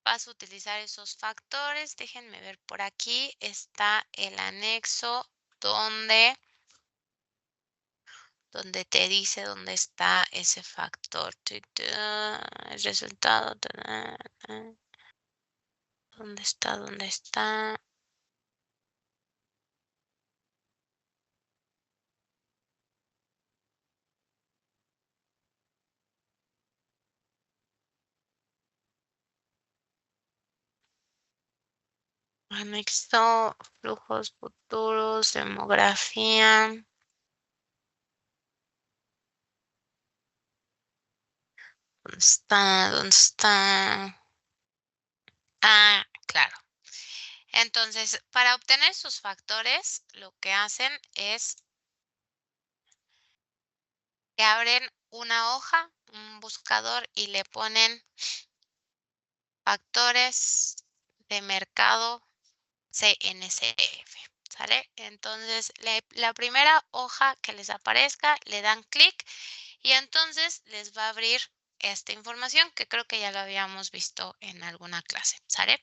vas a utilizar esos factores. Déjenme ver por aquí, está el anexo donde te dice dónde está ese factor. El resultado. ¿Dónde está? ¿Dónde está? Anexo, flujos futuros, demografía. ¿Dónde está? ¿Dónde está? Ah, claro. Entonces, para obtener sus factores, lo que hacen es que abren una hoja, un buscador y le ponen factores de mercado CNCF, ¿sale? Entonces, la primera hoja que les aparezca, le dan clic y entonces les va a abrir esta información que creo que ya lo habíamos visto en alguna clase, ¿sale?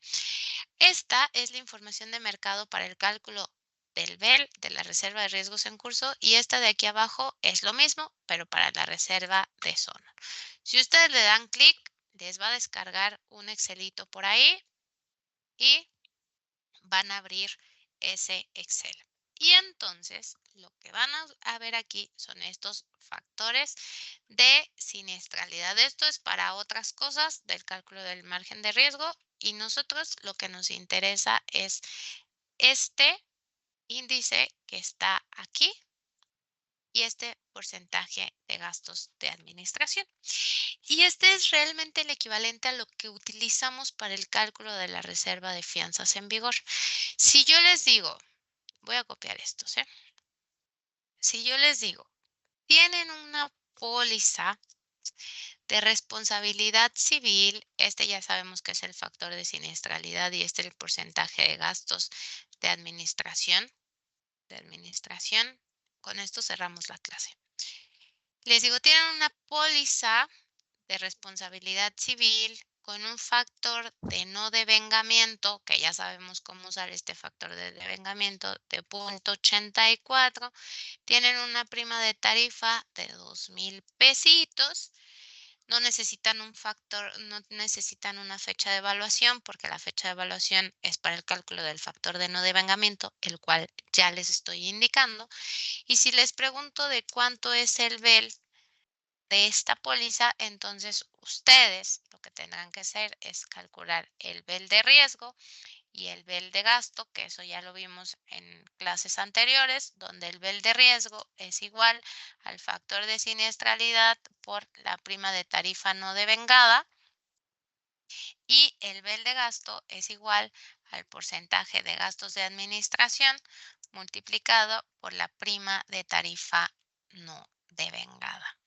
Esta es la información de mercado para el cálculo del BEL, de la reserva de riesgos en curso, y esta de aquí abajo es lo mismo, pero para la reserva de zona. Si ustedes le dan clic, les va a descargar un Excelito por ahí y van a abrir ese Excel. Y entonces lo que van a ver aquí son estos factores de siniestralidad. Esto es para otras cosas del cálculo del margen de riesgo y nosotros lo que nos interesa es este índice que está aquí y este porcentaje de gastos de administración. Y este es realmente el equivalente a lo que utilizamos para el cálculo de la reserva de fianzas en vigor. Si yo les digo, voy a copiar estos, ¿eh? Si yo les digo, tienen una póliza de responsabilidad civil, este ya sabemos que es el factor de siniestralidad y este es el porcentaje de gastos de administración. Con esto cerramos la clase. Les digo, tienen una póliza de responsabilidad civil con un factor de no devengamiento, que ya sabemos cómo usar este factor de devengamiento, de 0.84. Tienen una prima de tarifa de 2,000 pesitos. No necesitan un factor, no necesitan una fecha de evaluación, porque la fecha de evaluación es para el cálculo del factor de no devengamiento, el cual ya les estoy indicando. Y si les pregunto de cuánto es el BEL de esta póliza, entonces ustedes lo que tendrán que hacer es calcular el BEL de riesgo y el BEL de gasto, que eso ya lo vimos en clases anteriores, donde el BEL de riesgo es igual al factor de siniestralidad por la prima de tarifa no devengada y el BEL de gasto es igual al porcentaje de gastos de administración multiplicado por la prima de tarifa no devengada.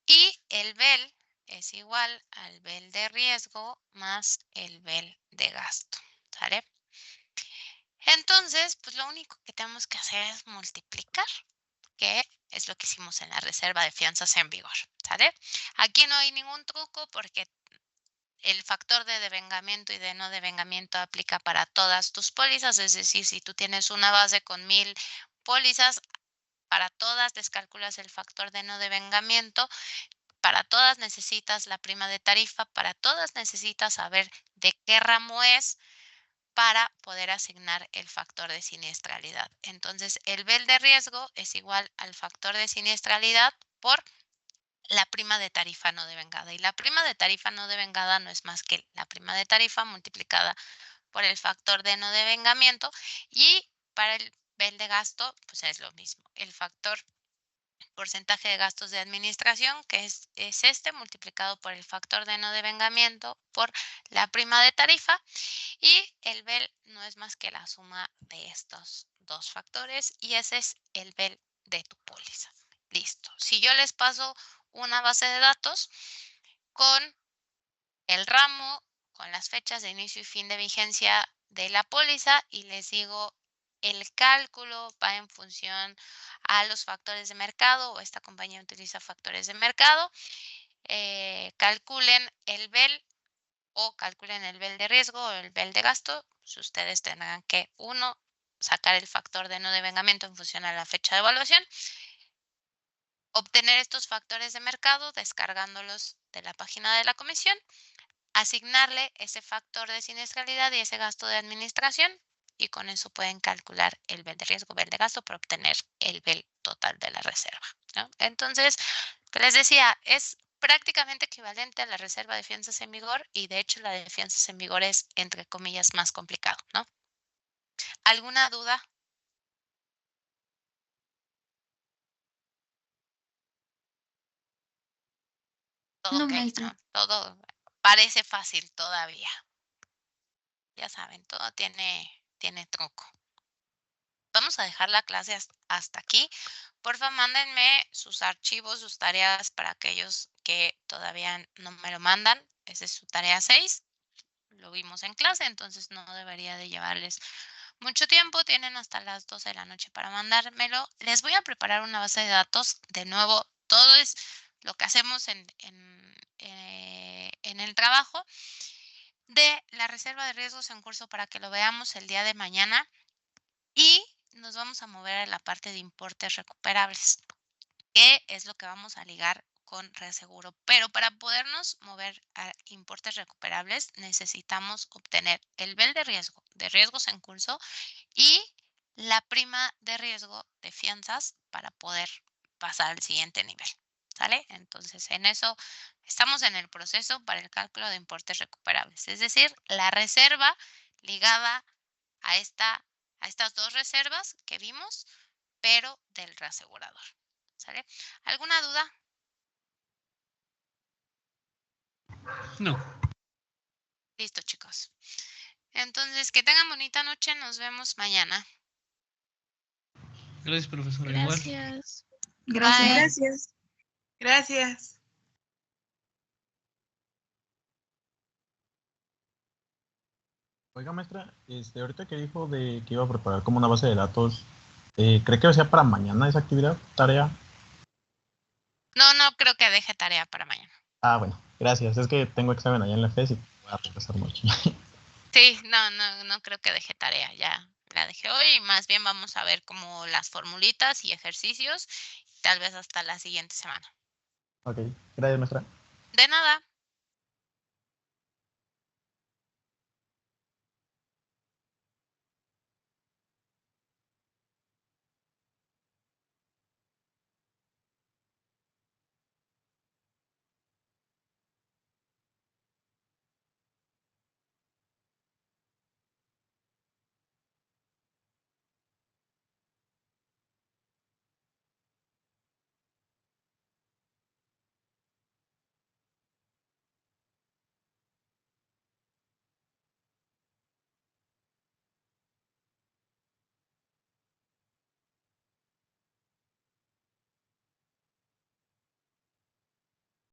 Y el BEL es igual al BEL de riesgo más el BEL de gasto, ¿sale? Entonces, pues lo único que tenemos que hacer es multiplicar, que es lo que hicimos en la reserva de fianzas en vigor, ¿sale? Aquí no hay ningún truco porque el factor de devengamiento y de no devengamiento aplica para todas tus pólizas, es decir, si tú tienes una base con 1000 pólizas, para todas descalculas el factor de no devengamiento. Para todas necesitas la prima de tarifa, para todas necesitas saber de qué ramo es para poder asignar el factor de siniestralidad. Entonces, el BEL de riesgo es igual al factor de siniestralidad por la prima de tarifa no devengada. Y la prima de tarifa no devengada no es más que la prima de tarifa multiplicada por el factor de no devengamiento. Y para el BEL de gasto, pues es lo mismo. El factor porcentaje de gastos de administración, que es este multiplicado por el factor de no devengamiento por la prima de tarifa, y el BEL no es más que la suma de estos dos factores y ese es el BEL de tu póliza. Listo. Si yo les paso una base de datos con el ramo, con las fechas de inicio y fin de vigencia de la póliza y les digo el cálculo va en función a los factores de mercado o esta compañía utiliza factores de mercado, calculen el BEL o calculen el BEL de riesgo o el BEL de gasto. Pues ustedes tendrán que, uno, sacar el factor de no devengamiento en función a la fecha de evaluación, obtener estos factores de mercado descargándolos de la página de la comisión, asignarle ese factor de siniestralidad y ese gasto de administración y con eso pueden calcular el BEL de riesgo, BEL de gasto para obtener el BEL total de la reserva, ¿no? Entonces, que les decía, es prácticamente equivalente a la reserva de fianzas en vigor y de hecho la de fianzas en vigor es entre comillas más complicado, ¿no? ¿Alguna duda? Todo No, ok, maestra. ¿no? Todo parece fácil todavía. Ya saben, todo tiene truco. Vamos a dejar la clase hasta aquí. Porfa, mándenme sus archivos, sus tareas para aquellos que todavía no me lo mandan. Esa es su tarea 6. Lo vimos en clase, entonces no debería de llevarles mucho tiempo. Tienen hasta las 12 de la noche para mandármelo. Les voy a preparar una base de datos. De nuevo, todo es lo que hacemos en el trabajo de la reserva de riesgos en curso para que lo veamos el día de mañana. Y nos vamos a mover a la parte de importes recuperables, que es lo que vamos a ligar con reaseguro. Pero para podernos mover a importes recuperables necesitamos obtener el BEL de riesgos en curso y la prima de riesgo de fianzas para poder pasar al siguiente nivel. ¿Sale? Entonces, en eso estamos en el proceso para el cálculo de importes recuperables. Es decir, la reserva ligada a estas dos reservas que vimos, pero del reasegurador. ¿Sale? ¿Alguna duda? No. Listo, chicos. Entonces, que tengan bonita noche. Nos vemos mañana. Gracias, profesora. Igual. Gracias. Gracias. Bye. Gracias. Gracias. Oiga, maestra, ahorita que dijo de que iba a preparar como una base de datos, ¿cree que sea para mañana esa actividad, tarea? No creo que deje tarea para mañana. Ah, bueno, gracias. Es que tengo examen allá en la FES y voy a regresar mucho. Sí, no creo que deje tarea. Ya la dejé hoy. Más bien vamos a ver como las formulitas y ejercicios. Tal vez hasta la siguiente semana. Ok, gracias, maestra. De nada.